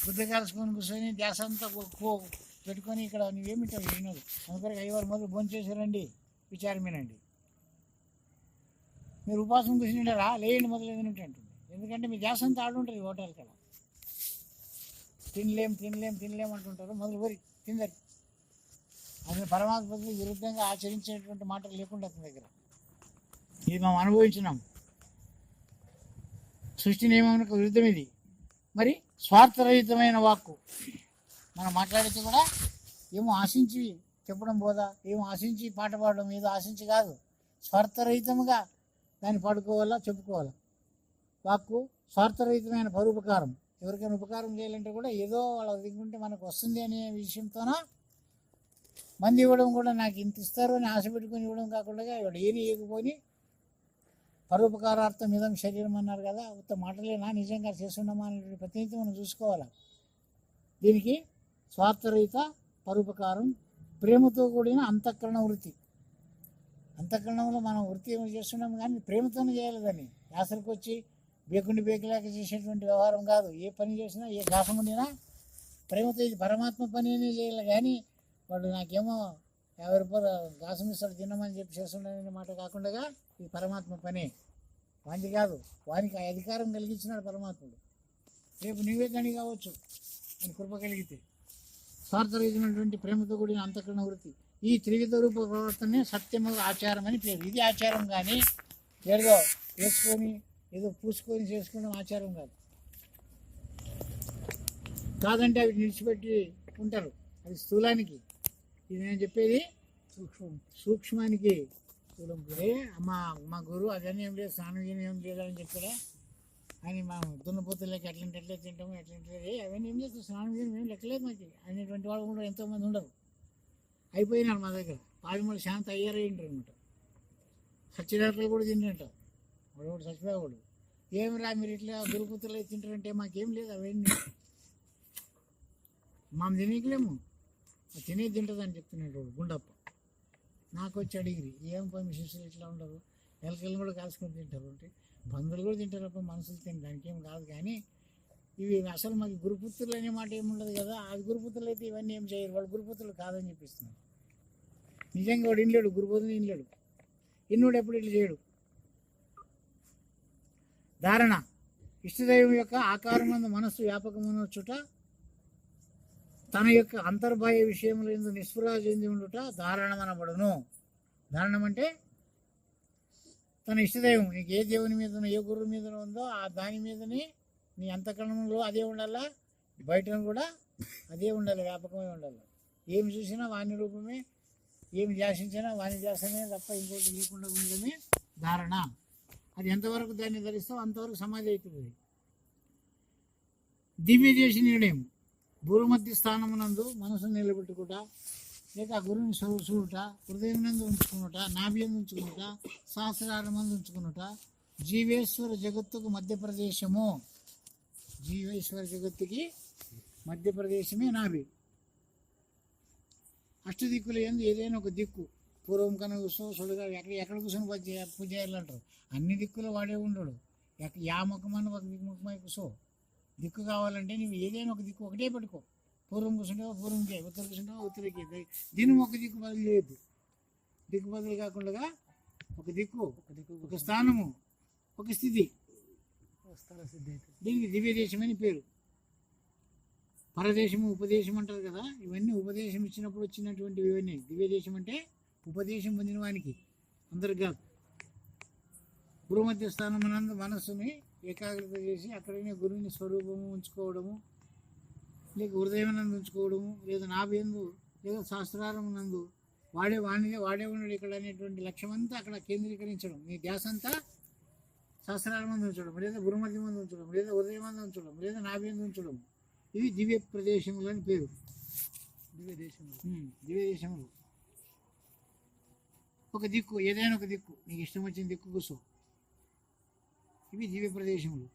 A: బుద్ధ కాల్చుకొని కూర్చొని ధ్యాస అంతా పెట్టుకొని ఇక్కడ నువ్వేమిటావు వినదు. అందుకని 5 మొదలు భోజనం చేశారండి, విచారమేనండి. మీరు ఉపవాసం కూర్చుంటారా? లేయండి మొదలు ఏదంటే అంటుంది. ఎందుకంటే మీ ధ్యాస అంతా ఆడుంటుంది హోటల్ కదా. తినలేం అంటుంటారు, మొదలు వరి తిందరు. అసలు పరమాత్మ పద్ధతి విరుద్ధంగా ఆచరించేటువంటి మాటలు లేకుండా అతని దగ్గర. ఇది మనం అనుభవించినాం. సృష్టి నియమానికి విరుద్ధం ఇది. మరి స్వార్థరహితమైన వాక్కు మనం మాట్లాడితే కూడా ఏమో ఆశించి చెప్పడం బోధ, ఏమో ఆశించి పాట పాడడం, ఏదో ఆశించి కాదు, స్వార్థరహితంగా దాన్ని పాడుకోవాలా, చెప్పుకోవాలా. వాక్కు స్వార్థరహితమైన పరోపకారం. ఎవరికైనా ఉపకారం చేయాలంటే కూడా ఏదో వాళ్ళ దిగుంటే మనకు వస్తుంది అనే విషయంతోన మంది ఇవ్వడం కూడా, నాకు ఇంత ఇస్తారు అని ఆశ పెట్టుకొని ఇవ్వడం కాకుండా ఇవాడు ఏది ఇవ్వకపోని పరోపకారార్థం ఇదం శరీరం అన్నారు కదా. ఉత్త మాటలేనా నిజంగా చేస్తున్నామా అనే ప్రతినిత్యం మనం చూసుకోవాలి. దీనికి స్వార్థరహిత పరోపకారం, ప్రేమతో కూడిన అంతఃకరణ వృత్తి. అంతఃకరణంలో మనం వృత్తి ఏమో చేస్తున్నాం కానీ ప్రేమతోనే చేయాలి. దాన్ని యాసరికి వచ్చి బేకులేక చేసేటువంటి వ్యవహారం కాదు. ఏ పని చేసినా, ఏ గాసం ఉండినా ప్రేమతో. ఇది పరమాత్మ పని అనే చేయాలి. కానీ వాడు నాకేమో 50 రూపాయలు గాసం ఇస్తాడు తినమని చెప్పి చేస్తున్నాడనే మాట కాకుండా ఇది పరమాత్మ పని. వానికి కాదు, వానికి ఆ అధికారం కలిగించినాడు పరమాత్ముడు. రేపు నీవే దాని కావచ్చు అని కృప కలిగితే. స్వార్థరహితమైనటువంటి ప్రేమతో కూడిన అంతఃకరణ వృత్తి. ఈ త్రివిధ రూప ప్రవర్తనే సత్యము ఆచారం అని పేరు. ఇది ఆచారం కానీ ఏదో వేసుకొని ఏదో పూసుకొని చేసుకోవడం ఆచారం కాదు. కాదంటే అవి నిలిచిపెట్టి ఉంటారు. అది స్థూలానికి. ఇది నేను చెప్పేది సూక్ష్మానికి. మా గురువు అదన్నీ ఏం లేదు, స్నానం ఏం లేదని చెప్పాడే అని మనం దున్నపోతులకి ఎట్లంటే తింటాము, ఎట్లంటే అవన్నీ ఏం చేస్తాం, స్నానం ఏం లెక్కలేదు మాకు అనేటువంటి వాళ్ళు కూడా ఎంతోమంది ఉండరు. అయిపోయినారు మా దగ్గర. 13 శాంత అయ్యారైంటారు అనమాట. సత్యదాతలు కూడా తింటుంటారు. వాడు కూడా చచ్చిపోయాడు. ఏమిరా మీరు ఇట్లా గురుపుత్రులు తింటారంటే మాకేం లేదు అవన్నీ, మనం తినేయలేము, తినేది తింటుందని చెప్తున్నాడు గుండప్ప. నాకు వచ్చి అడిగిరి ఏం పని శిష్యులు ఇట్లా ఉండరు, ఎలకలను కూడా కాల్చుకొని తింటారు అంటే బంధువులు కూడా తింటారు అప్పుడు మనుషులు తిని దానికి ఏం కాదు. కానీ ఇవి అసలు మాకు గురుపుత్రులు అనే మాట ఏముండదు కదా. అది గురుపుత్రులు అయితే ఇవన్నీ ఏం చేయరు. వాళ్ళు గురుపుత్రులు కాదని చెప్పిస్తున్నారు. నిజంగా వాడు ఇన్లేడు, గురుబోధన ఇన్లేడు. ఇన్నుడు ఎప్పుడు ఇట్లా చేయడు. ధారణ. ఇష్టదైవం యొక్క ఆకారం అందు మనస్సు వ్యాపకమనొచ్చుట, తన యొక్క అంతర్బాహ్య విషయంలో ఎందు నిస్పృహ చెంది ఉండుట ధారణమనబడును. ధారణం అంటే తన ఇష్టదైవం, నీకు ఏ దేవుని మీద ఏ గురువు మీద ఉందో ఆ దాని మీదనే నీ అంతఃకరణంలో అదే ఉండాలా, బయట కూడా అదే ఉండాలి, వ్యాపకమే ఉండాలి. ఏమి చూసినా వాని రూపమే, ఏమి ధ్యాసించినా వాని ధ్యాసమే తప్ప ఇంకోటి లేకుండా ఉండడమే ధారణ. అది ఎంతవరకు దాన్ని ధరిస్తావు అంతవరకు సమాధి అవుతుంది. దివ్య చేసి నిర్ణయం. భూమధ్య స్థానమునందు మనసును నిలబెట్టుకుంటా, లేక ఆ గురువుని చూడుట, హృదయం నందు ఉంచుకున్నట, నాభ్యందు ఉంచుకున్నట, సహస్రారం మంది ఉంచుకున్నట, జీవేశ్వర జగత్తుకు మధ్యప్రదేశము. జీవేశ్వర జగత్తుకి మధ్యప్రదేశమే నాభి. అష్టదిక్కుల యందు ఏదైనా ఒక దిక్కు, పూర్వం కన్నా కూర్చో సుడుగా ఎక్కడ కూర్చొని పూజ చేయాలంటారు. అన్ని దిక్కులు వాడే ఉండడు. యా ముఖమని ఒక ముఖమై కూర్చో. దిక్కు కావాలంటే నువ్వు ఏదైనా ఒక దిక్కు ఒకటే పెట్టుకో. పూర్వం కూర్చుంటావా పూర్వంకే, ఉత్తర కూర్చుంటావా ఉత్తరకి. దీన్ని ఒక దిక్కు బదులు చేయొద్దు. దిక్కు బదులు కాకుండా ఒక దిక్కు, ఒక స్థానము, ఒక స్థితి. దీనికి దివ్య దేశం అని పేరు. పరదేశము ఉపదేశం అంటారు కదా, ఇవన్నీ ఉపదేశం ఇచ్చినప్పుడు వచ్చినటువంటివి ఇవన్నీ. దివ్య దేశం అంటే ఉపదేశం పొందిన వానికి అందరికి కాదు. భూమధ్య స్థానం మనస్సుని ఏకాగ్రత చేసి అక్కడనే గురువుని స్వరూపము ఉంచుకోవడము, లేక హృదయం నందు ఉంచుకోవడము, లేదా నాభేందు లేదా శాస్త్రారం నందు వాడే ఉన్నాడు ఇక్కడ అనేటువంటి లక్ష్యం అంతా అక్కడ కేంద్రీకరించడం. మీ ధ్యాస అంతా శాస్త్రాల మంది ఉంచడం, లేదా గురుమధ్య మంది ఉంచడం, లేదా హృదయం మంది ఉంచడం, లేదా నాభేందు ఉంచడం. ఇవి దివ్య ప్రదేశములు అని పేరు. దివ్య దేశములు. ఒక దిక్కు, ఏదైనా ఒక దిక్కు, నీకు ఇష్టం వచ్చిన దిక్కు కూర్చో. ఇవి దివ్య ప్రదేశములు.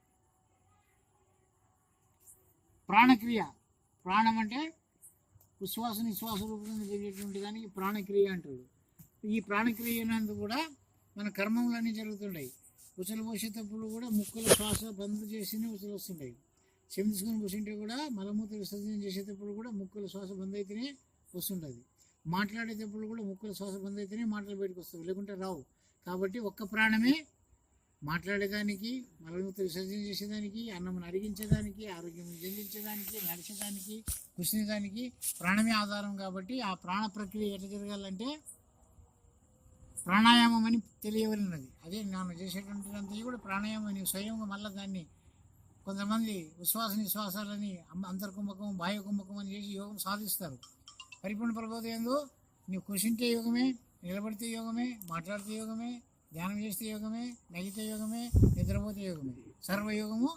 A: ప్రాణక్రియ, ప్రాణం అంటే ఉచ్ఛ్వాస నిశ్వాస రూపంలో జరిగేటువంటి దానికి ప్రాణక్రియ అంటారు. ఈ ప్రాణక్రియ నందు కూడా మన కర్మములన్నీ జరుగుతుంటాయి. ఉచలు పోసేటప్పుడు కూడా ముక్కుల శ్వాస బంద్ చేసినే ఉచలు వస్తుంటాయి. చెవి తీసుకొని కూర్చుంటే కూడా మలమూత్ర విసర్జన చేసేటప్పుడు కూడా ముక్కుల శ్వాస బంద్ అయితేనే వస్తుంటుంది. మాట్లాడేటప్పుడు కూడా ముక్కుల శ్వాస బంద్ అయితేనే మాటలు బయటకు వస్తాయి, లేకుంటే రావు. కాబట్టి ఒక్క ప్రాణమే మాట్లాడేదానికి, మలమూత్ర విసర్జన చేసేదానికి, అన్నం అరిగించేదానికి, ఆరోగ్యం చెందించేదానికి, నడిచేదానికి, కూర్చునేదానికి ప్రాణమే ఆధారం. కాబట్టి ఆ ప్రాణ ప్రక్రియ ఎట్లా జరగాలంటే ప్రాణాయామం అని తెలియవలనది. అదే నేను చేసేటువంటిదంతా కూడా ప్రాణాయామం అని స్వయంగా మళ్ళీ దాన్ని కొంతమంది ఉచ్ఛ్వాస నిశ్వాసాలని అంతర్కుంభకం బాహ్య కుంభకం అని చేసి యోగం సాధిస్తారు. పరిపూర్ణ ప్రబోధయంలో నీవు కూర్చుంటే యోగమే, నిలబడితే యోగమే, మాట్లాడితే యోగమే, ధ్యానం చేస్తే యోగమే, నగితే యోగమే, నిద్రపోతే యోగమే. సర్వయోగము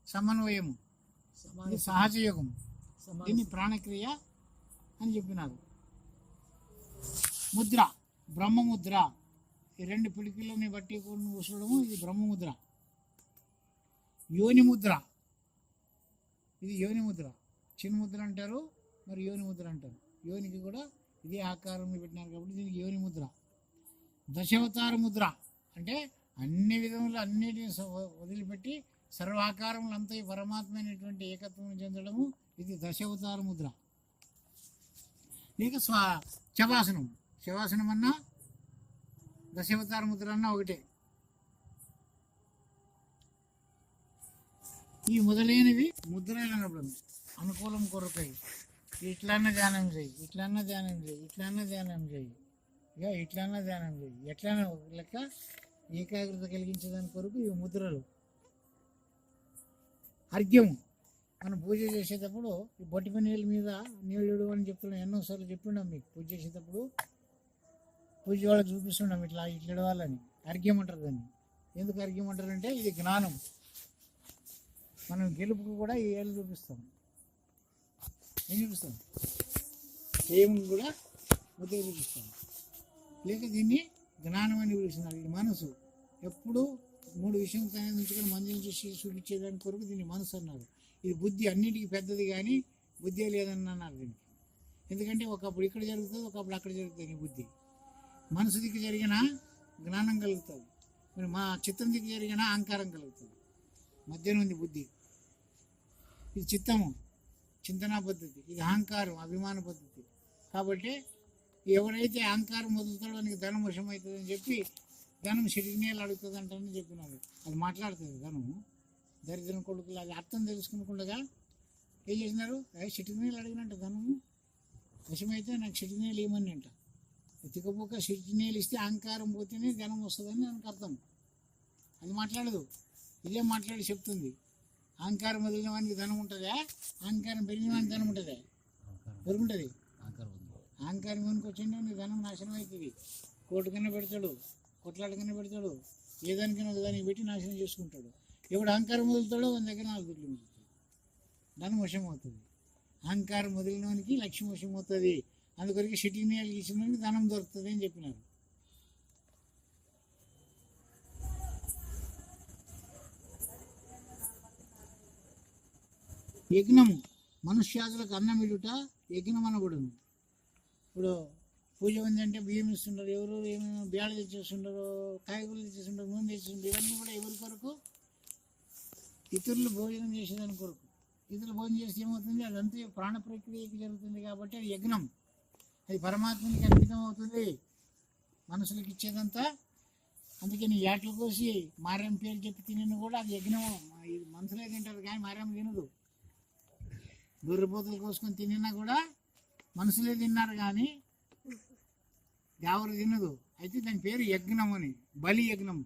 A: సమన్వయము, ఇది సహజ యోగము. దీన్ని ప్రాణక్రియ అని చెప్పినారు. ముద్ర, బ్రహ్మముద్ర. ఈ రెండు పిడికిలని బట్టి కూర్చోవడము, ఇది బ్రహ్మముద్ర. యోని ముద్ర, ఇది యోని ముద్ర. చిన్న ముద్ర అంటారు, మరి యోని ముద్ర అంటారు. యోనికి కూడా ఇదే ఆకారం పెట్టినారు కాబట్టి దీనికి యోని ముద్ర. దశావతార ముద్ర అంటే అన్ని విధములు అన్నిటిని వదిలిపెట్టి సర్వాకారములు అంతా పరమాత్మ అయినటువంటి ఏకత్వం చెందడము, ఇది దశావతార ముద్ర. లేక శవాసనం, శవాసనం అన్నా దశావతార ముద్ర అన్నా ఒకటే. ఈ మొదలైనవి ముద్రలైనప్పుడు అనుకూలం కొరకై ఇట్లన్నా ధ్యానం చేయి, ఇట్లన్నా ధ్యానం చేయి, ఇట్లన్నా ధ్యానం చేయి, ఇక ఇట్లన్నా ధ్యానం చేయి, ఎట్లన్నా లెక్క ఏకాగ్రత కలిగించేదాని కొరకు ఇవి ముద్రలు. అర్ఘ్యము, మనం పూజ చేసేటప్పుడు ఈ బొట్టిపి నీళ్ళ మీద నీళ్ళు అని చెప్తున్నాం, ఎన్నోసార్లు చెప్తున్నాం మీకు. పూజ చేసేటప్పుడు పూజ వాళ్ళకి చూపిస్తున్నాం ఇట్లా ఇడవాలని. అర్ఘ్యం అంటారు దాన్ని. ఎందుకు అర్ఘ్యం అంటారంటే ఇది జ్ఞానం. మనం గెలుపుకు కూడా ఈ ఏళ్ళు చూపిస్తాం. ఏం చూపిస్తాం? ఏమి కూడా ముద్ర చూపిస్తాం. లేక దీన్ని జ్ఞానం అని పిలుస్తున్నారు. ఇది మనసు. ఎప్పుడు మూడు విషయం ఉంచుకొని మందిని చూసి చూపించేదాని కొరకు దీన్ని మనసు అన్నారు. ఇది బుద్ధి అన్నిటికీ పెద్దది, కానీ బుద్ధి లేదని అన్నారు దీనికి. ఎందుకంటే ఒకప్పుడు ఇక్కడ జరుగుతుంది, ఒకప్పుడు అక్కడ జరుగుతుంది. ఈ బుద్ధి మనసు దిక్కు జరిగిన జ్ఞానం కలుగుతుంది, మరి మా చిత్తం దిక్కు జరిగిన అహంకారం కలుగుతుంది. మధ్యన ఉంది బుద్ధి. ఇది చిత్తము, చింతనా పద్ధతి. ఇది అహంకారం, అభిమాన పద్ధతి. కాబట్టి ఎవరైతే అహంకారం వదులుతాడో నీకు ధనం వశమవుతుందని చెప్పి ధనం సిటినేలు అడుగుతుంది అంటని చెప్పినాడు. అది మాట్లాడుతుంది ధనము. దరిద్రం కొడుకులు అది అర్థం తెలుసుకునకుండా ఏం చేసినారు? సిటినేలు అడిగినట్ట ధనము వశమైతే నాకు సిటినేలు ఇవ్వమని అంట. తికపోక సిటినేలు ఇస్తే అహంకారం పోతేనే ధనం వస్తుందని నాకు అర్థం. అది మాట్లాడదు, ఇదే మాట్లాడి చెప్తుంది. అహంకారం వదిలిన వానికి ధనం ఉంటుందా? అహంకారం పెరిగిన వానికి ధనం ఉంటుందా? పెరుగుంటుంది. అహంకారం వెనుక వచ్చిండే నీ ధనం నాశనం అవుతుంది. కోటి కన్నా పెడతాడు, కొట్లాటకన్నా పెడతాడు, ఏదానికైనా దానికి పెట్టి నాశనం చేసుకుంటాడు. ఎవడు అహంకారం వదులుతాడో వాని దగ్గర 4 దుడ్లు మిగులుతాయి, ధనం వశం అవుతుంది. అహంకారం వదిలిన వానికి లక్ష్యం వశం అవుతుంది. అందుకొరికి సిటీని ఇచ్చిన వానికి ధనం దొరుకుతుంది అని చెప్పినారు. యజ్ఞము, మనుష్యాదులకు అన్నం ఇడుట యజ్ఞం అనకూడదు. ఇప్పుడు పూజ ఉంది అంటే బియ్యం ఇస్తుంటారు, ఎవరు ఏమైనా బేళ తెచ్చేస్తుంటారు, కాయగూరలు తెచ్చేస్తుంటారు, నూనె తెచ్చేస్తుంటారు. ఇవన్నీ కూడా ఎవరి కొరకు? ఇతరులు భోజనం చేసేదాని కొరకు. ఇతరులు భోజనం చేస్తే ఏమవుతుంది? అదంతా ప్రాణ ప్రక్రియకి జరుగుతుంది. కాబట్టి అది యజ్ఞం, అది పరమాత్మనికి అంకితం అవుతుంది. మనుషులకు ఇచ్చేదంతా. అందుకని ఏటలు కోసి మారేం పేరు చెప్పి తినను కూడా అది యజ్ఞము. మనుషులే తింటారు కానీ మారేం తినదు. గొర్రెపోతులు కోసుకొని తినినా కూడా మనుషులే తిన్నారు కానీ దేవరు తినదు. అయితే దాని పేరు యజ్ఞం అని, బలి యజ్ఞం.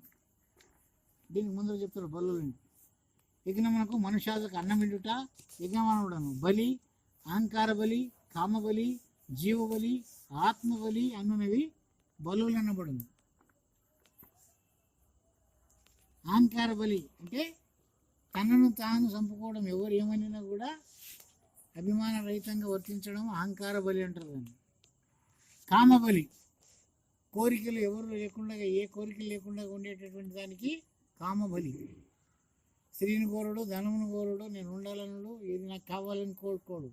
A: దీనికి ముందర చెప్తారు బలులని. యజ్ఞమునకు మనుష్యాలకు అన్నం విండుట యజ్ఞమానవుడను. బలి, అహంకార బలి, కామబలి, జీవబలి, ఆత్మబలి అనునవి బలులు అనబడును. అహంకార బలి అంటే తనను తాను చంపుకోవడం, ఎవరు ఏమనినా కూడా అభిమాన రహితంగా వర్తించడం అహంకార బలి అంటారు దాన్ని. కామబలి కోరికలు ఎవరు లేకుండా, ఏ కోరికలు లేకుండా ఉండేటటువంటి దానికి కామబలి. స్త్రీని కోరడు, ధనమును కోరడు, నేను ఉండాలనడు, ఇది నాకు కావాలని కోరుకోడు,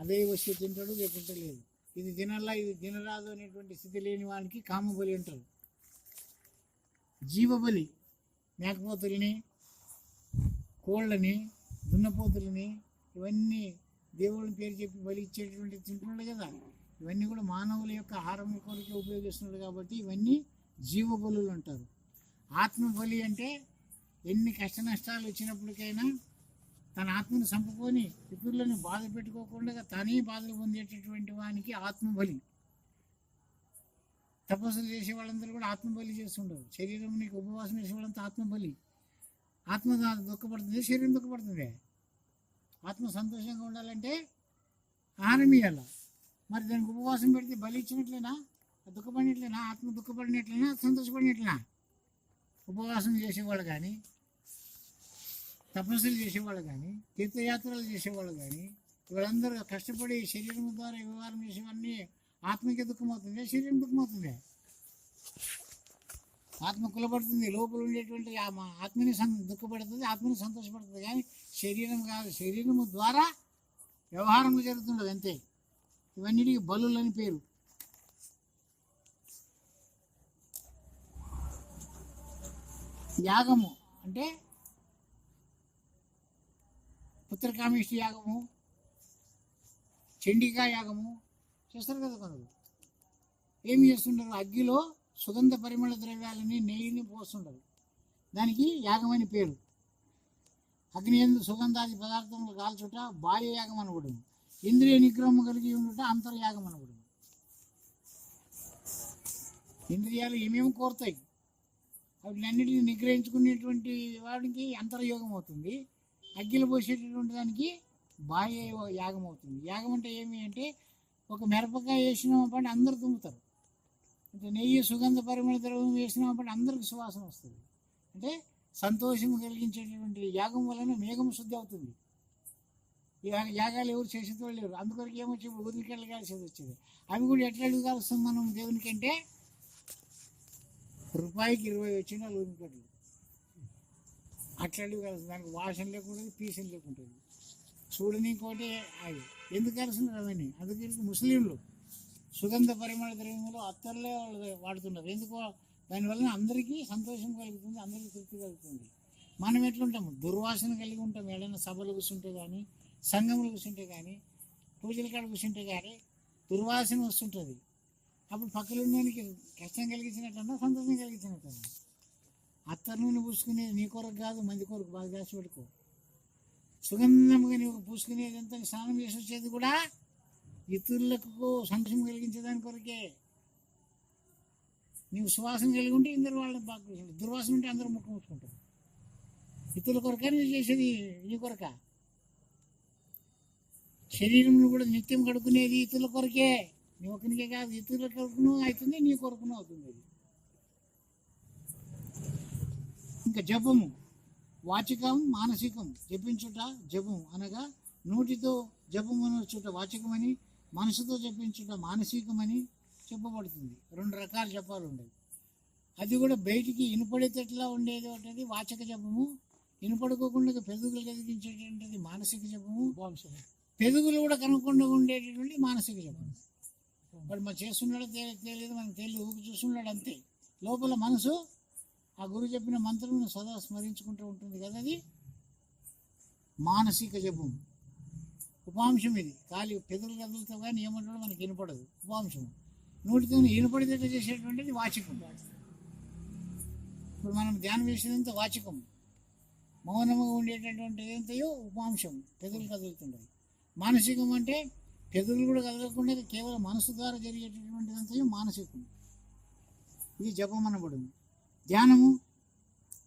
A: అదే వస్తే తింటాడు లేకుంటే లేదు, ఇది తినాలా ఇది తినరాదు అనేటువంటి స్థితి లేని వానికి కామబలి అంటారు. జీవబలి మేకపోతుల్ని, కోళ్ళని, దున్నపోతులని ఇవన్నీ దేవుళ్ళని పేరు చెప్పి బలి ఇచ్చేటువంటి తింటున్నాడు కదా, ఇవన్నీ కూడా మానవుల యొక్క ఆహారం కొరకు ఉపయోగిస్తున్నాడు కాబట్టి ఇవన్నీ జీవబలులు అంటారు. ఆత్మబలి అంటే ఎన్ని కష్ట నష్టాలు వచ్చినప్పటికైనా తన ఆత్మను చంపుకొని ఇతరులను బాధ పెట్టుకోకుండా తనే బాధలు పొందేటటువంటి వానికి ఆత్మబలి. తపస్సులు చేసే వాళ్ళందరూ కూడా ఆత్మబలి చేస్తుంటారు. శరీరం నీకు ఉపవాసం చేసే వాళ్ళంతా ఆత్మబలి. ఆత్మ దుఃఖపడుతుంది, శరీరం దుఃఖపడుతుంది. ఆత్మ సంతోషంగా ఉండాలంటే ఆహారం ఇవ్వాల. మరి దానికి ఉపవాసం పెడితే బలి ఇచ్చినట్లేనా, దుఃఖపడినట్లేనా, ఆత్మ దుఃఖపడినట్లేనా, సంతోషపడినట్లేనా? ఉపవాసం చేసేవాళ్ళు కానీ, తపస్సులు చేసేవాళ్ళు కానీ, తీర్థయాత్రలు చేసేవాళ్ళు కానీ, వీళ్ళందరూ కష్టపడి శరీరం ద్వారా వ్యవహారం చేసేవన్నీ ఆత్మకి దుఃఖమవుతుంది, శరీరం దుఃఖమవుతుంది. ఆత్మ కులపడుతుంది, లోపల ఉండేటువంటి ఆత్మని దుఃఖపడుతుంది, ఆత్మని సంతోషపడుతుంది. కానీ శరీరం కాదు, శరీరము ద్వారా వ్యవహారం జరుగుతుండదు అంతే. ఇవన్నిటికి బలులని పేరు. యాగము అంటే పుత్రకామేష్టి యాగము, చండికా యాగము చేస్తారు కదా కొందరు. ఏం చేస్తుంటారు, అగ్గిలో సుగంధ పరిమళ ద్రవ్యాలని, నెయ్యిని పోస్తుంటారు. దానికి యాగమని పేరు. అగ్ని ఎందు సుగంధాది పదార్థములు కాల్చుట బాహ్య యాగం అనబడును. ఇంద్రియ నిగ్రహం కలిగి ఉండుట అంతర్యాగం అనబడును. ఇంద్రియాలు ఏమేమి కోరుతాయి, వాటినన్నిటిని నిగ్రహించుకునేటువంటి వాడికి అంతర్యోగం అవుతుంది. అగ్గిలో పోసేటటువంటి దానికి బాహ్య యాగం అవుతుంది. యాగం అంటే ఏమి అంటే, ఒక మిరపకాయ వేసినామంటే అందరు తుమ్ముతారు. అంటే నెయ్యి సుగంధ పరిమళ ద్రవ్యం వేసినామంటే అందరికి సువాసన వస్తుంది. అంటే సంతోషం కలిగించేటటువంటి యాగం వలన మేఘం శుద్ధి అవుతుంది. యాగాలు ఎవరు చేసేది లేరు. అందుకొరకు ఏమొచ్చి ఇప్పుడు ఊరికెళ్ళి కాల్సేది వచ్చేది. అవి కూడా ఎట్లా అడుగుతాల్సిన మనం దేవునికి అంటే, రూపాయికి 20 వచ్చిన ఊరికట్లు అట్లా అడుగుతాల్సింది. దానికి వాసన లేకుంటుంది, పీసన లేకుంటుంది. చూడని ఇంకోటి అవి ఎందుకు కలిసినారు అవన్నీ. అందుకే ముస్లింలు సుగంధ పరిమళ ద్రవ్యములు అత్తర్లే వాళ్ళు వాడుతున్నారు. ఎందుకు, దానివల్ల అందరికీ సంతోషం కలుగుతుంది, అందరికీ తృప్తి కలుగుతుంది. మనం ఎట్లుంటాము, దుర్వాసన కలిగి ఉంటాం. ఏదైనా సభలు కూర్చుంటే కానీ, సంఘములు కూర్చుంటే కానీ, పూజల కాడ కూర్చుంటే కానీ దుర్వాసన వస్తుంటుంది. అప్పుడు పక్కన దానికి కష్టం కలిగించినట్టన్నా, సంతోషం కలిగించినట్టన్నా. అత్తర్ నూనె పూసుకునేది నీ కొరకు కాదు, మంది కొరకు బాగా దాచి పెట్టుకో. సుగంధంగా నీవు పూసుకునేదంతా స్నానం చేసి వచ్చేది కూడా ఇతరులకు సంతోషం కలిగించేదాని కొరకే. నీవు సువాసన కలిగి ఉంటే ఇందరు వాళ్ళని బాగా కూర్చుంటారు, దుర్వాసన ఉంటే అందరూ ముఖం ముట్టుకుంటారు. ఇతరుల కొరకే నువ్వు చేసేది, నీ కొరక. శరీరం కూడా నిత్యం కడుక్కునేది ఇతరుల కొరకే, నీ ఒకరికే కాదు. ఇతరుల కొరకును అవుతుంది, నీ కొరకును అవుతుంది. ఇంకా జపము, వాచికం మానసికం. జపించుట జపం అనగా నోటితో జపమనొచ్చుట వాచికమని, మనసుతో జపించుట మానసికమని చెప్పబడుతుంది. 2 రకాల జపాలు ఉండేవి. అది కూడా బయటికి ఇనుపడేటట్లా ఉండేది ఒకటి వాచక జపము, ఇనుపడుకోకుండా పెదవులు కలిగించేటటువంటిది మానసిక జపము, పెదవులు కూడా కనుక్కుండా ఉండేటటువంటి మానసిక జపం. వాడు మనం చేస్తున్నాడో తెలియదు, మనకు తెలియదు, ఊరికి చూస్తున్నాడు అంతే. లోపల మనసు ఆ గురువు చెప్పిన మంత్రం సదా స్మరించుకుంటూ ఉంటుంది కదా, అది మానసిక జపం. ఉపాంశం ఇది. ఖాళీ పెదవులు కదులుతావు కానీ ఏమంటాడో మనకి వినపడదు, ఉపాంశం. నోటితో వినపడేటట్టు చేసేటువంటిది వాచికం. ఇప్పుడు మనం ధ్యానం చేసేదంతా వాచికం. మౌనంగా ఉండేటటువంటి ఏంటయో ఉపాంశం, పెదవులు కదులుతుంటాయి. మానసికం అంటే పెదవులు కూడా కదలకుండా కేవలం మనసు ద్వారా జరిగేటటువంటిదంతయో మానసికం. ఇది జపం అనబడును. ధ్యానము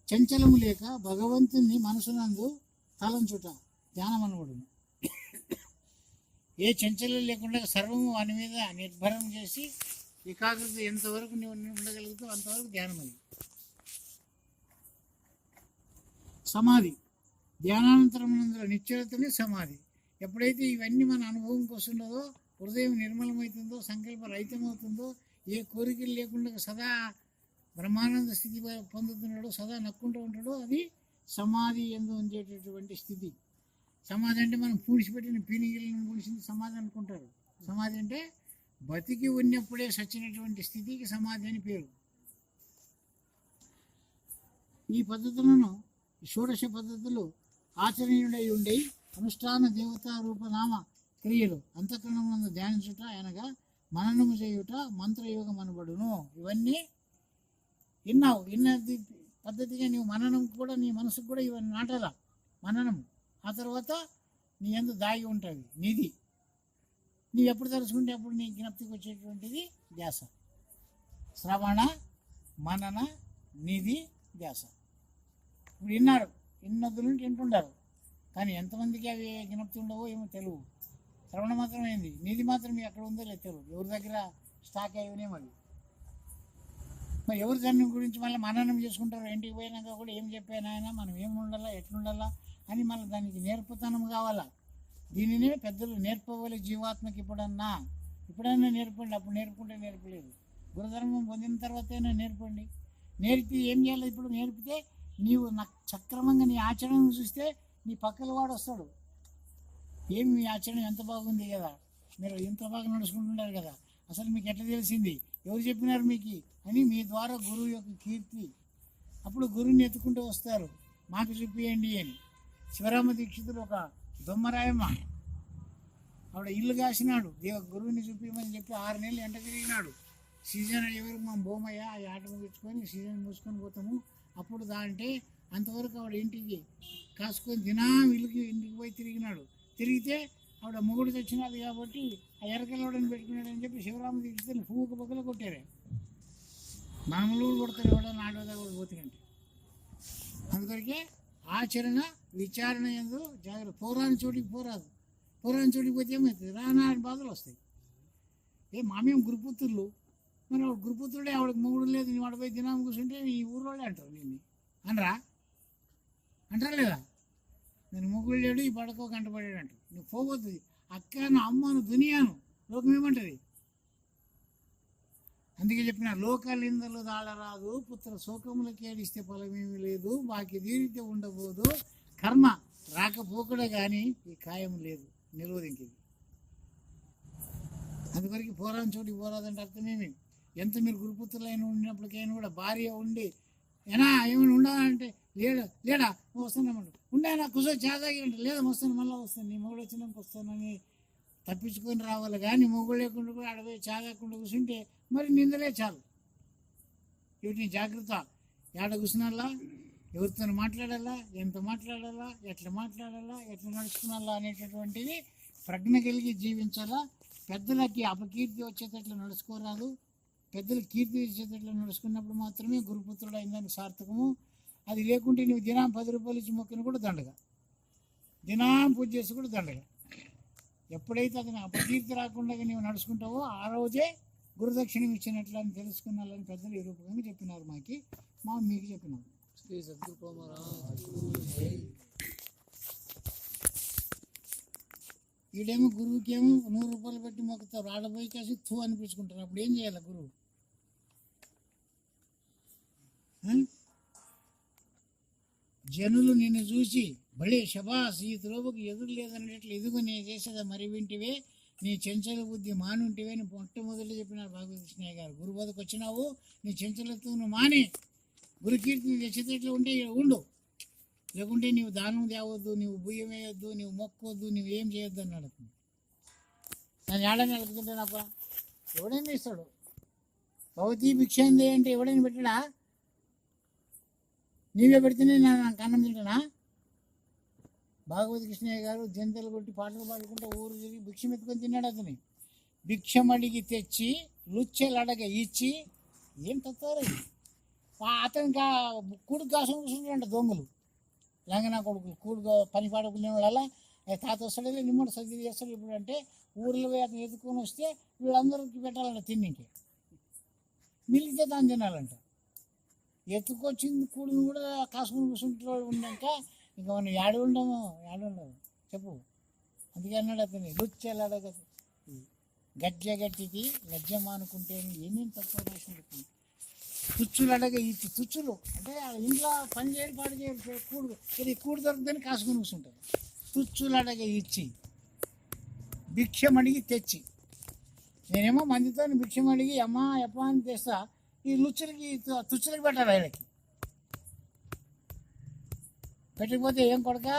A: చంచలము లేక భగవంతుని మనసునందు తలంచుట ధ్యానం అనబడును. ఏ చంచలం లేకుండా సర్వము వాని మీద నిర్భరం చేసి ఏకాగ్రత ఎంతవరకు నువ్వు ఉండగలుగుతావు అంతవరకు ధ్యానం. అది సమాధి. ధ్యానానంతరం నిశ్చలతనే సమాధి. ఎప్పుడైతే ఇవన్నీ మన అనుభవంకి వస్తుండదో, హృదయం నిర్మలమవుతుందో, సంకల్ప రహితమవుతుందో, ఏ కోరికలు లేకుండా సదా బ్రహ్మానంద స్థితి పొందుతున్నాడో, సదా నక్కుంటూ ఉంటాడో, అది సమాధి ఎందు ఉంచేటటువంటి స్థితి. సమాధి అంటే మనం పూడ్చిపెట్టిన పీనిగిలను పూడ్చింది సమాధి అనుకుంటారు. సమాధి అంటే బతికి ఉన్నప్పుడే సచ్చినటువంటి స్థితికి సమాధి అని పేరు. ఈ పద్ధతులను షోడశ పద్ధతులు ఆచరణీయుడై ఉండి అనుష్ఠాన దేవతా రూపనామ క్రియలు అంతఃకరణమునందు ధ్యానించుట అనగా మననము చేయుట మంత్రయోగం అనబడును. ఇవన్నీ విన్నావు. విన్నది పద్ధతిగా నీవు మననం కూడా నీ మనసుకు కూడా ఇవన్నీ నాటాల మననం. ఆ తర్వాత నీ యందు దాగి ఉంటుంది నిధి. నీవు ఎప్పుడు తలుచుకుంటే అప్పుడు నీ జ్ఞప్తికి వచ్చేటువంటిది ధ్యాస. శ్రవణ మనన నిధి ధ్యాస. ఇప్పుడు విన్నారు, ఇన్నొద్దు నుండి వింటుండారు, కానీ ఎంతమందికి అవి జ్ఞప్తి ఉండవో ఏమో తెలుగు. శ్రవణ మాత్రం ఏంది, నిధి మాత్రం ఎక్కడ ఉందో లేదు తెలుగు. ఎవరి దగ్గర స్టాక్ అయ్యనే మరి ఎవరి దాని గురించి మళ్ళీ మననం చేసుకుంటారు. ఇంటికి పోయినాక కూడా ఏం చెప్పాను ఆయన, మనం ఏమి ఉండాలా, ఎట్లుండాలా అని మళ్ళీ దానికి నేర్పుతనం కావాలా. దీనినే పెద్దలు నేర్పవాలి జీవాత్మకి. ఇప్పుడైనా నేర్పండి. అప్పుడు నేర్పుకుంటే నేర్పలేదు. గురుధర్మం పొందిన తర్వాతైనా నేర్పండి. నేర్పి ఏం చేయాలి? ఇప్పుడు నేర్పితే నీవు సక్రమంగా నీ ఆచరణను చూస్తే నీ పక్కల వాడు వస్తాడు. ఏమి మీ ఆచరణ ఎంత బాగుంది కదా, మీరు ఇంత బాగా నడుచుకుంటున్నారు కదా, అసలు మీకు ఎట్లా తెలిసింది, ఎవరు చెప్పినారు మీకు అని మీ ద్వారా గురువు యొక్క కీర్తి. అప్పుడు గురువుని ఎత్తుకుంటూ వస్తారు, మాకు చూపియండి అని. శివరామ దీక్షితుడు ఒక దొమ్మరాయమ్మ ఆవిడ ఇల్లు కాసినాడు, గురువుని చూపించమని చెప్పి 6 నెలలు ఎంట తిరిగినాడు. సీజన్ ఎవరికి మా భూమయ్య ఆ ఆట ముగించుకొని సీజన్ మూసుకొని పోతాము. అప్పుడు దాంటే అంతవరకు ఆవిడ ఇంటికి కాసుకొని ఇంటికి పోయి తిరిగినాడు. తిరిగితే ఆవిడ మొగుడు తెచ్చినది కాబట్టి ఆ ఎరకలోడని పెట్టుకున్నాడని చెప్పి శివరామ దీక్షితుని పువ్వుకు పక్కన కొట్టారు. మామూలు కొడతారు ఎవడన్నా ఆడదా కూడా పోతుందంటే. అందుకొరకే ఆచరణ విచారణ ఎందు జాగ్రత్త. పోరాని చోటికి పోరాదు. పోరాని చోటికి పోతే ఏమవుతుంది, రానాడు బాధలు వస్తాయి. మామేం గురుపుత్రులు, మరి గురుపుత్రుడే ఆవిడకి మొగుడు లేదు, నీ వాడిపోయి దినాం కూర్చుంటే ఈ ఊరోళ్ళే అంటారు నిన్ను. అంటారా లేదా? నేను మొగుడు లేడు, ఈ పడకో కంటపడాడు అంటారు. నువ్వు పోవద్దు. అక్కను అమ్మను దునియాను లోకం ఏమంటుంది? అందుకే చెప్పిన లోకలిందలు దాళరాదు, పుత్ర శోకములకి ఏడిస్తే ఫలమేమీ లేదు, బాకి తీరితే ఉండబోదు, కర్మ రాకపోకడే కానీ ఈ ఖాయం లేదు, నిలవదు ఇంక. అందువరకు పోరాని చోటికి పోరాదంటే అర్థమేమి? ఎంత మీరు గురుపుత్రులైన ఉన్నప్పటికైనా కూడా భార్య ఉండి ఏమైనా ఉండాలంటే లేడా వస్తానమాట ఉండాలా కూర్చొని చాదాగిరంటే లేదా వస్తాను మళ్ళీ వస్తాను, నీ మొగుడు వచ్చినాక వస్తానని తప్పించుకొని రావాలి. కానీ మొగుడు లేకుండా కూడా ఆడపోయి చాదాకుండా కూర్చుంటే మరి నిందలే చాలు. వీటిని జాగ్రత్త. ఏడ కూర్చున్నాలా, ఎవరితో మాట్లాడాలా, ఎంత మాట్లాడాలా, ఎట్లా మాట్లాడాలా, ఎట్లా నడుచుకున్నాలా అనేటటువంటిది ప్రజ్ఞ కలిగి జీవించాలా. పెద్దలకి అపకీర్తి వచ్చేటట్లు నడుచుకోరాదు. పెద్దలు కీర్తి వచ్చేటట్లు నడుచుకున్నప్పుడు మాత్రమే గురుపుత్రుడు అయిందని సార్థకము. అది లేకుంటే నువ్వు దినం 10 రూపాయలు ఇచ్చి మొక్కిన కూడా దండగా, దినం పూజ చేసి కూడా దండగా. ఎప్పుడైతే అతను అపకీర్తి రాకుండా నీవు నడుచుకుంటావో ఆ రోజే గురుదక్షిణం ఇచ్చినట్లు అని తెలుసుకున్నాలని పెద్దలు ఈ రూపంగా చెప్పినారు. మీకు చెప్పినాం. శ్రీ సద్గురు వీడేమో గురువుకేమో 100 రూపాయలు పెట్టి మొక్కుతారు, ఆడపోయి కాసి థూ అనిపించుకుంటారు. అప్పుడు ఏం చేయాలి గురువు? జనులు నిన్ను చూసి భలే శబాస్ ఈ త్రోవకు ఎదురు లేదనేట్లు ఎదుగు నేను చేసేదా మరి వింటివే, నీ చెంచల బుద్ధి మానుంటివే అని మొట్టమొదటి చెప్పినారు భాగవతకృష్ణయ్య గారు. గురు బోధకు వచ్చినావు, నీ చెంచలత్వం మాని గురుకీర్తిని తెచ్చేటట్లు ఉంటే ఉండు, లేకుంటే నీవు దానం తేవద్దు, నీవు బియ్యం వేయొద్దు, నీవు మొక్కొద్దు, నువ్వు ఏం చేయొద్దు అని అడుగుతుంది. దాన్ని ఏడని అడుగుతుంటేనప్ప ఎవడైనా ఇస్తాడు. భవతీ భిక్షందే అంటే ఎవడైనా పెట్టడా? నీవే పెడితేనే నాకు అన్నం తింటానా? భాగవతకృష్ణయ్య గారు జంతలు కొట్టి పాటలు పాడుకుంటూ ఊరు తిరిగి భిక్షం ఎత్తుకొని తిన్నాడు. అతని భిక్షం అడిగి తెచ్చి లుచ్చెలు అడగ ఇచ్చి ఏం తత్వారు అతనికి కూడు కోసం కూర్చుంటారంట దొంగలు, లంగనా కొడుకులు కూడు పని పాడుకునే వాళ్ళ తాత వస్తాడు నిమ్మడు సర్ది చేస్తాడు. ఇప్పుడు అంటే ఊర్లో పోయి అతను ఎత్తుకొని వస్తే వీళ్ళందరికీ పెట్టాలంట తిన్నికి, మిగిలితే దాన్ని తినాలంట. ఎత్తుకొచ్చింది కూడిని కూడా కాసుకొని కూర్చుంటే ఉన్నాక ఇంకా మనం ఏడు ఉండము చెప్పు. అందుకే అన్నాడు అతని లుచ్చెలాడగ గజ్జ గట్టికి లజ్జం అనుకుంటే ఏమేమి తక్కువ రాసి ఉంటుంది. తుచ్చులు అడగ ఇచ్చి తుచ్చులు అంటే ఇంట్లో పని చేయరు పాడు చేయరు, కూడు ఇది కూడు దొరుకుతుందని కాసుకొని కూర్చుంటారు. తుచ్చులు అడగ ఇచ్చి భిక్షం అడిగి తెచ్చి, నేనేమో మందితో భిక్షం అడిగి అమ్మా ఎప్ప అని తెస్తా, ఈ లుచ్చులకి తుచ్చులకి పెట్టాలి. వీళ్ళకి పెట్టకపోతే ఏం కొడక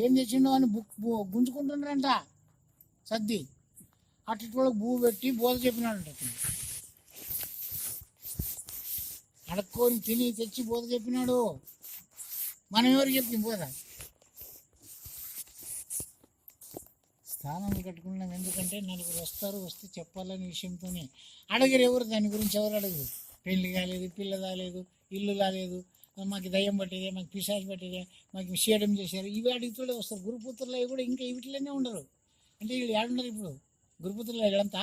A: ఏం తెచ్చిండో అని గుంజుకుంటున్నారంట సర్ది. అట్టి వాళ్ళకి భూ పెట్టి బోధ చెప్పినాడంట. అడుక్కొని తిని తెచ్చి బోధ చెప్పినాడు. మనం ఎవరికి చెప్తాం బోధ? స్థానం కట్టుకున్నాం ఎందుకంటే నలుగురు వస్తే చెప్పాలనే విషయంతోనే. అడగరు ఎవరు దాని గురించి, ఎవరు అడగరు. పెళ్లి కాలేదు, పిల్ల కాలేదు, ఇల్లు కాలేదు, మాకు దయ్యం పట్టేదే, మాకు పిశాచి పట్టేదే, మాకు విషయం చేశారు, ఇవి అడుగుతూనే వస్తారు. గురుపుత్రులు కూడా ఇంకా వీటిలోనే ఉండరు. అంటే వీళ్ళు ఏడున్నారు ఇప్పుడు గురుపుత్రులు వీళ్ళంతా.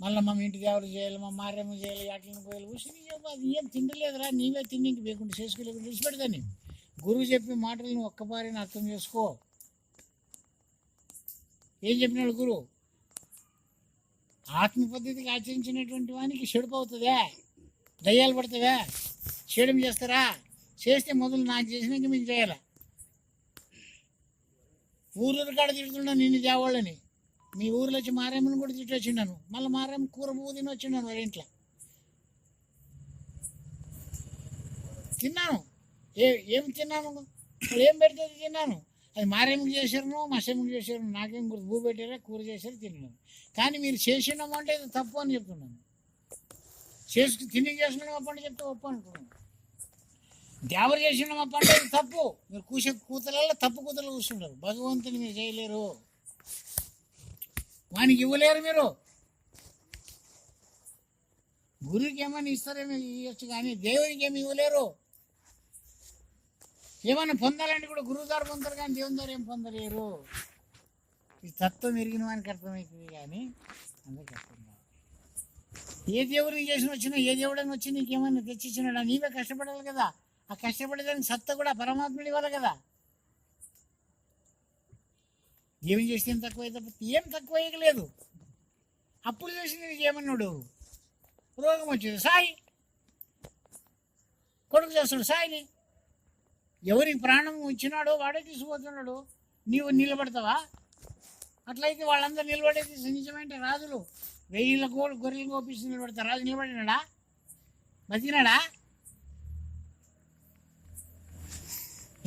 A: మళ్ళీ మా ఇంటి దేవుడు చేయాలి, మా మారేమ్మ చేయాలి, అట్లను పోయాలి కూర్చొని అది ఏం తింటలేదురా, నీవే తిని ఇంక లేకుండా చేసుకోలేకుండా విడిచిపెడతాను. గురువు చెప్పే మాటలను ఒక్కపారిని అర్థం చేసుకో. ఏం చెప్పినాడు గురువు? ఆత్మ పద్ధతికి ఆచరించినటువంటి వానికి చెడుపు అవుతుందే, దయ్యాలు పడుతుందా, చేయడం చేస్తారా? చేస్తే మొదలు నాకు చేసినాక మీకు చేయాలా? ఊరూరు కాడ తిడుతున్నా నిన్ను దేవాళ్ళని. మీ ఊరిలో వచ్చి మారేమ్మని కూడా తిట్టొచ్చిన్నాను. మళ్ళీ మారేమ్మ కూర పువ్వు తిని వచ్చిన్నాను వారి ఇంట్లో. తిన్నాను, ఏం తిన్నాను, ఏం పెడితే తిన్నాను. అది మారేమ్మకి చేశారు, మసేమ్మకి చేశారు, నాకేం గుర్తు. భూ పెట్టారా, కూర చేశారు, తిన్నాను. కానీ మీరు చేసినామంటే ఇది తప్పు అని చెప్తున్నాను. తిని చేసినాం అప్పండి చెప్తే ఒప్పు అనుకున్నాను. దేవరు చేసినాం అప్పంటే ఇది తప్పు. మీరు కూతలలో తప్పు కూతలు కూర్చుంటారు. భగవంతుని మీరు చేయలేరు, వానికి ఇవ్వలేరు. మీరు గురువుకి ఏమైనా ఇస్తారేమో ఇవ్వచ్చు, కానీ దేవునికి ఏమి ఇవ్వలేరు. ఏమైనా పొందాలంటే కూడా గురువు ద్వారా పొందారు, కానీ దేవుని ద్వారా ఏం పొందలేరు. ఈ తత్వం ఎరిగిన వానికి అర్థమవుతుంది, కానీ అందరికి అర్థం కాదు. ఏ దేవుడికి చేసిన వచ్చినా, ఏ దేవుడని వచ్చి నీకేమైనా తెచ్చిచ్చినాడా? నీవే కష్టపడాలి కదా. ఆ కష్టపడేదానికి సత్తా కూడా పరమాత్ముడు ఇవ్వాలి కదా. ఏం చేస్తే ఏం తక్కువ అయితే ఏం తక్కువ వేయలేదు. అప్పులు చేసి నీకు ఏమన్నాడు? రోగం వచ్చింది సాయి, కొడుకు చేస్తాడు సాయిని. ఎవరికి ప్రాణం ఇచ్చినాడో వాడే తీసుకుపోతున్నాడు. నీవు నిలబడతావా? అట్లయితే వాళ్ళందరూ నిలబడేది నిజమంటే రాజులు 1000 గొర్రెలు కోపిస్తూ నిలబడతారు. రాజు నిలబడినాడా? బతికినాడా?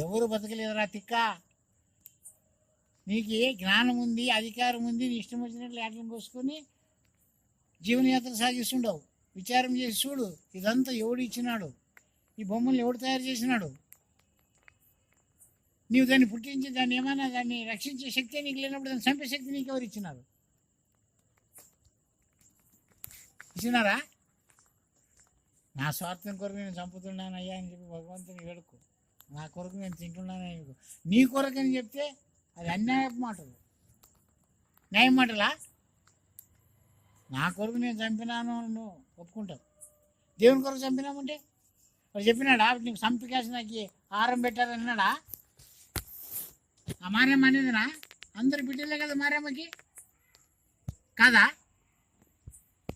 A: ఎవరు బతకలేదురా తిక్క. నీకు ఏ జ్ఞానం ఉంది, అధికారం ఉంది, నీ ఇష్టం వచ్చినట్లు ఆటలను కోసుకొని జీవనయాత్ర సాగిస్తుండవు. విచారం చేసి చూడు, ఇదంతా ఎవడు ఇచ్చినాడు? ఈ బొమ్మలు ఎవడు తయారు చేసినాడు? నీవు దాన్ని పుట్టించి దాన్ని ఏమైనా దాన్ని రక్షించే శక్తి నీకు లేనప్పుడు దాన్ని చంపే శక్తి నీకు ఎవరు ఇచ్చినారు? ఇచ్చినారా? నా స్వార్థం కొరకు నేను చంపుతున్నాను అయ్యా అని చెప్పి భగవంతుని వేడుకో. నా కొరకు నేను తింటున్నాను, నీ కొరకు అని చెప్తే అది అన్యాయపు మాటలు, న్యాయం మాటలా? నా కొరకు నేను చంపినాను నువ్వు ఒప్పుకుంటావు. దేవుని కొరకు చంపినామంటే వాడు చెప్పినాడా నీకు చంపికేసి నాకు ఆహారం పెట్టారన్నాడా? ఆ మారేమ్మ అనేదినా? అందరు బిడ్డలే కదా మారేమ్మకి, కాదా?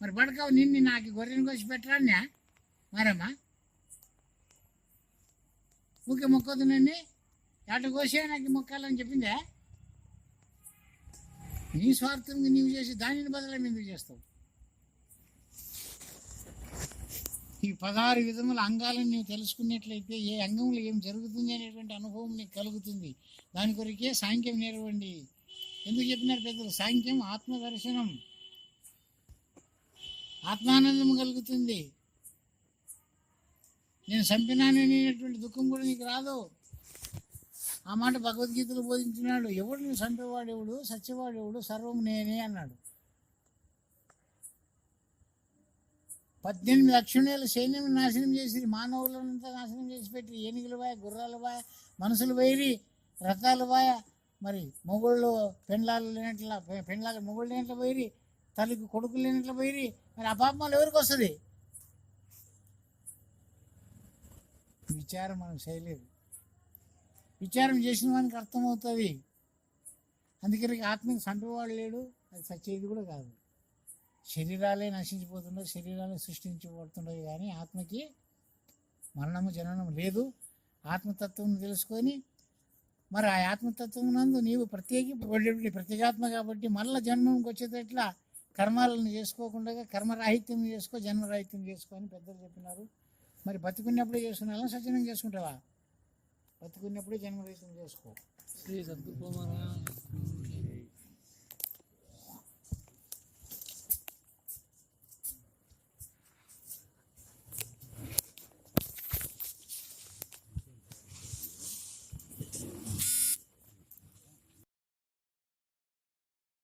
A: మరి పడకావు నిన్ను నాకు గొర్రెని కోసి పెట్టరాన్యా మారేమ్మ? ఊకే మొక్కదు నన్ను ఎట కోసే నాకు మొక్కాలని చెప్పిందే. నీ స్వార్థంగా నీవు చేసి దానిని బదులు ఎందుకు చేస్తావు? ఈ 16 విధముల అంగాలను నీవు తెలుసుకున్నట్లయితే ఏ అంగంలో ఏం జరుగుతుంది అనేటువంటి అనుభవం నీకు కలుగుతుంది. దాని కొరికే సాంఖ్యం నేర్వండి. ఎందుకు చెప్పినారు పెద్దలు? సాంఖ్యం ఆత్మదర్శనం, ఆత్మానందం కలుగుతుంది. నేను చంపినాననేటువంటి దుఃఖం కూడా నీకు రాదు. ఆ మాట భగవద్గీతలో బోధించినాడు. ఎవడు నువ్వు చంపేవాడెవడు, సత్యవాడెవడు, సర్వం నేనే అన్నాడు. 18 అక్షుణ్యాలు సైన్యం నాశనం చేసి మానవులంతా నాశనం చేసి పెట్టి ఏనుగులు బాయ, గుర్రాలు బాయ, మనుషులు పోయి, రథాలు బాయ, మరి మొగుళ్ళు పెండ్లాలు లేనట్లా, పెండ్లాలు మొగుళ్ళు లేనట్లు పోయి, తల్లికి కొడుకులు లేనట్లు పోయి, మరి ఆ పాపమాలు ఎవరికి వస్తుంది? విచారం మనం చేయలేదు. విచారం చేసిన వానికి అర్థమవుతుంది. అందుకని ఆత్మకి చంపేవాడు లేడు, అది సచ్చేది కూడా కాదు. శరీరాలే నశించిపోతుండవు, శరీరాలే సృష్టించబడుతుండవు, కానీ ఆత్మకి మరణము జననం లేదు. ఆత్మతత్వం తెలుసుకొని మరి ఆ ఆత్మతత్వం నందు నీవు ప్రత్యేగాత్మ కాబట్టి మళ్ళీ జన్మంకి వచ్చేటట్లా కర్మాలను చేసుకోకుండా కర్మరాహిత్యం చేసుకో, జన్మరాహిత్యం చేసుకో అని పెద్దలు చెప్పినారు. మరి బతుకున్నప్పుడే చేసుకున్నా సజ్జనం చేసుకుంటావా? బతుకున్నప్పుడే జన్మరాహిత్యం చేసుకో. శ్రీ సద్గురు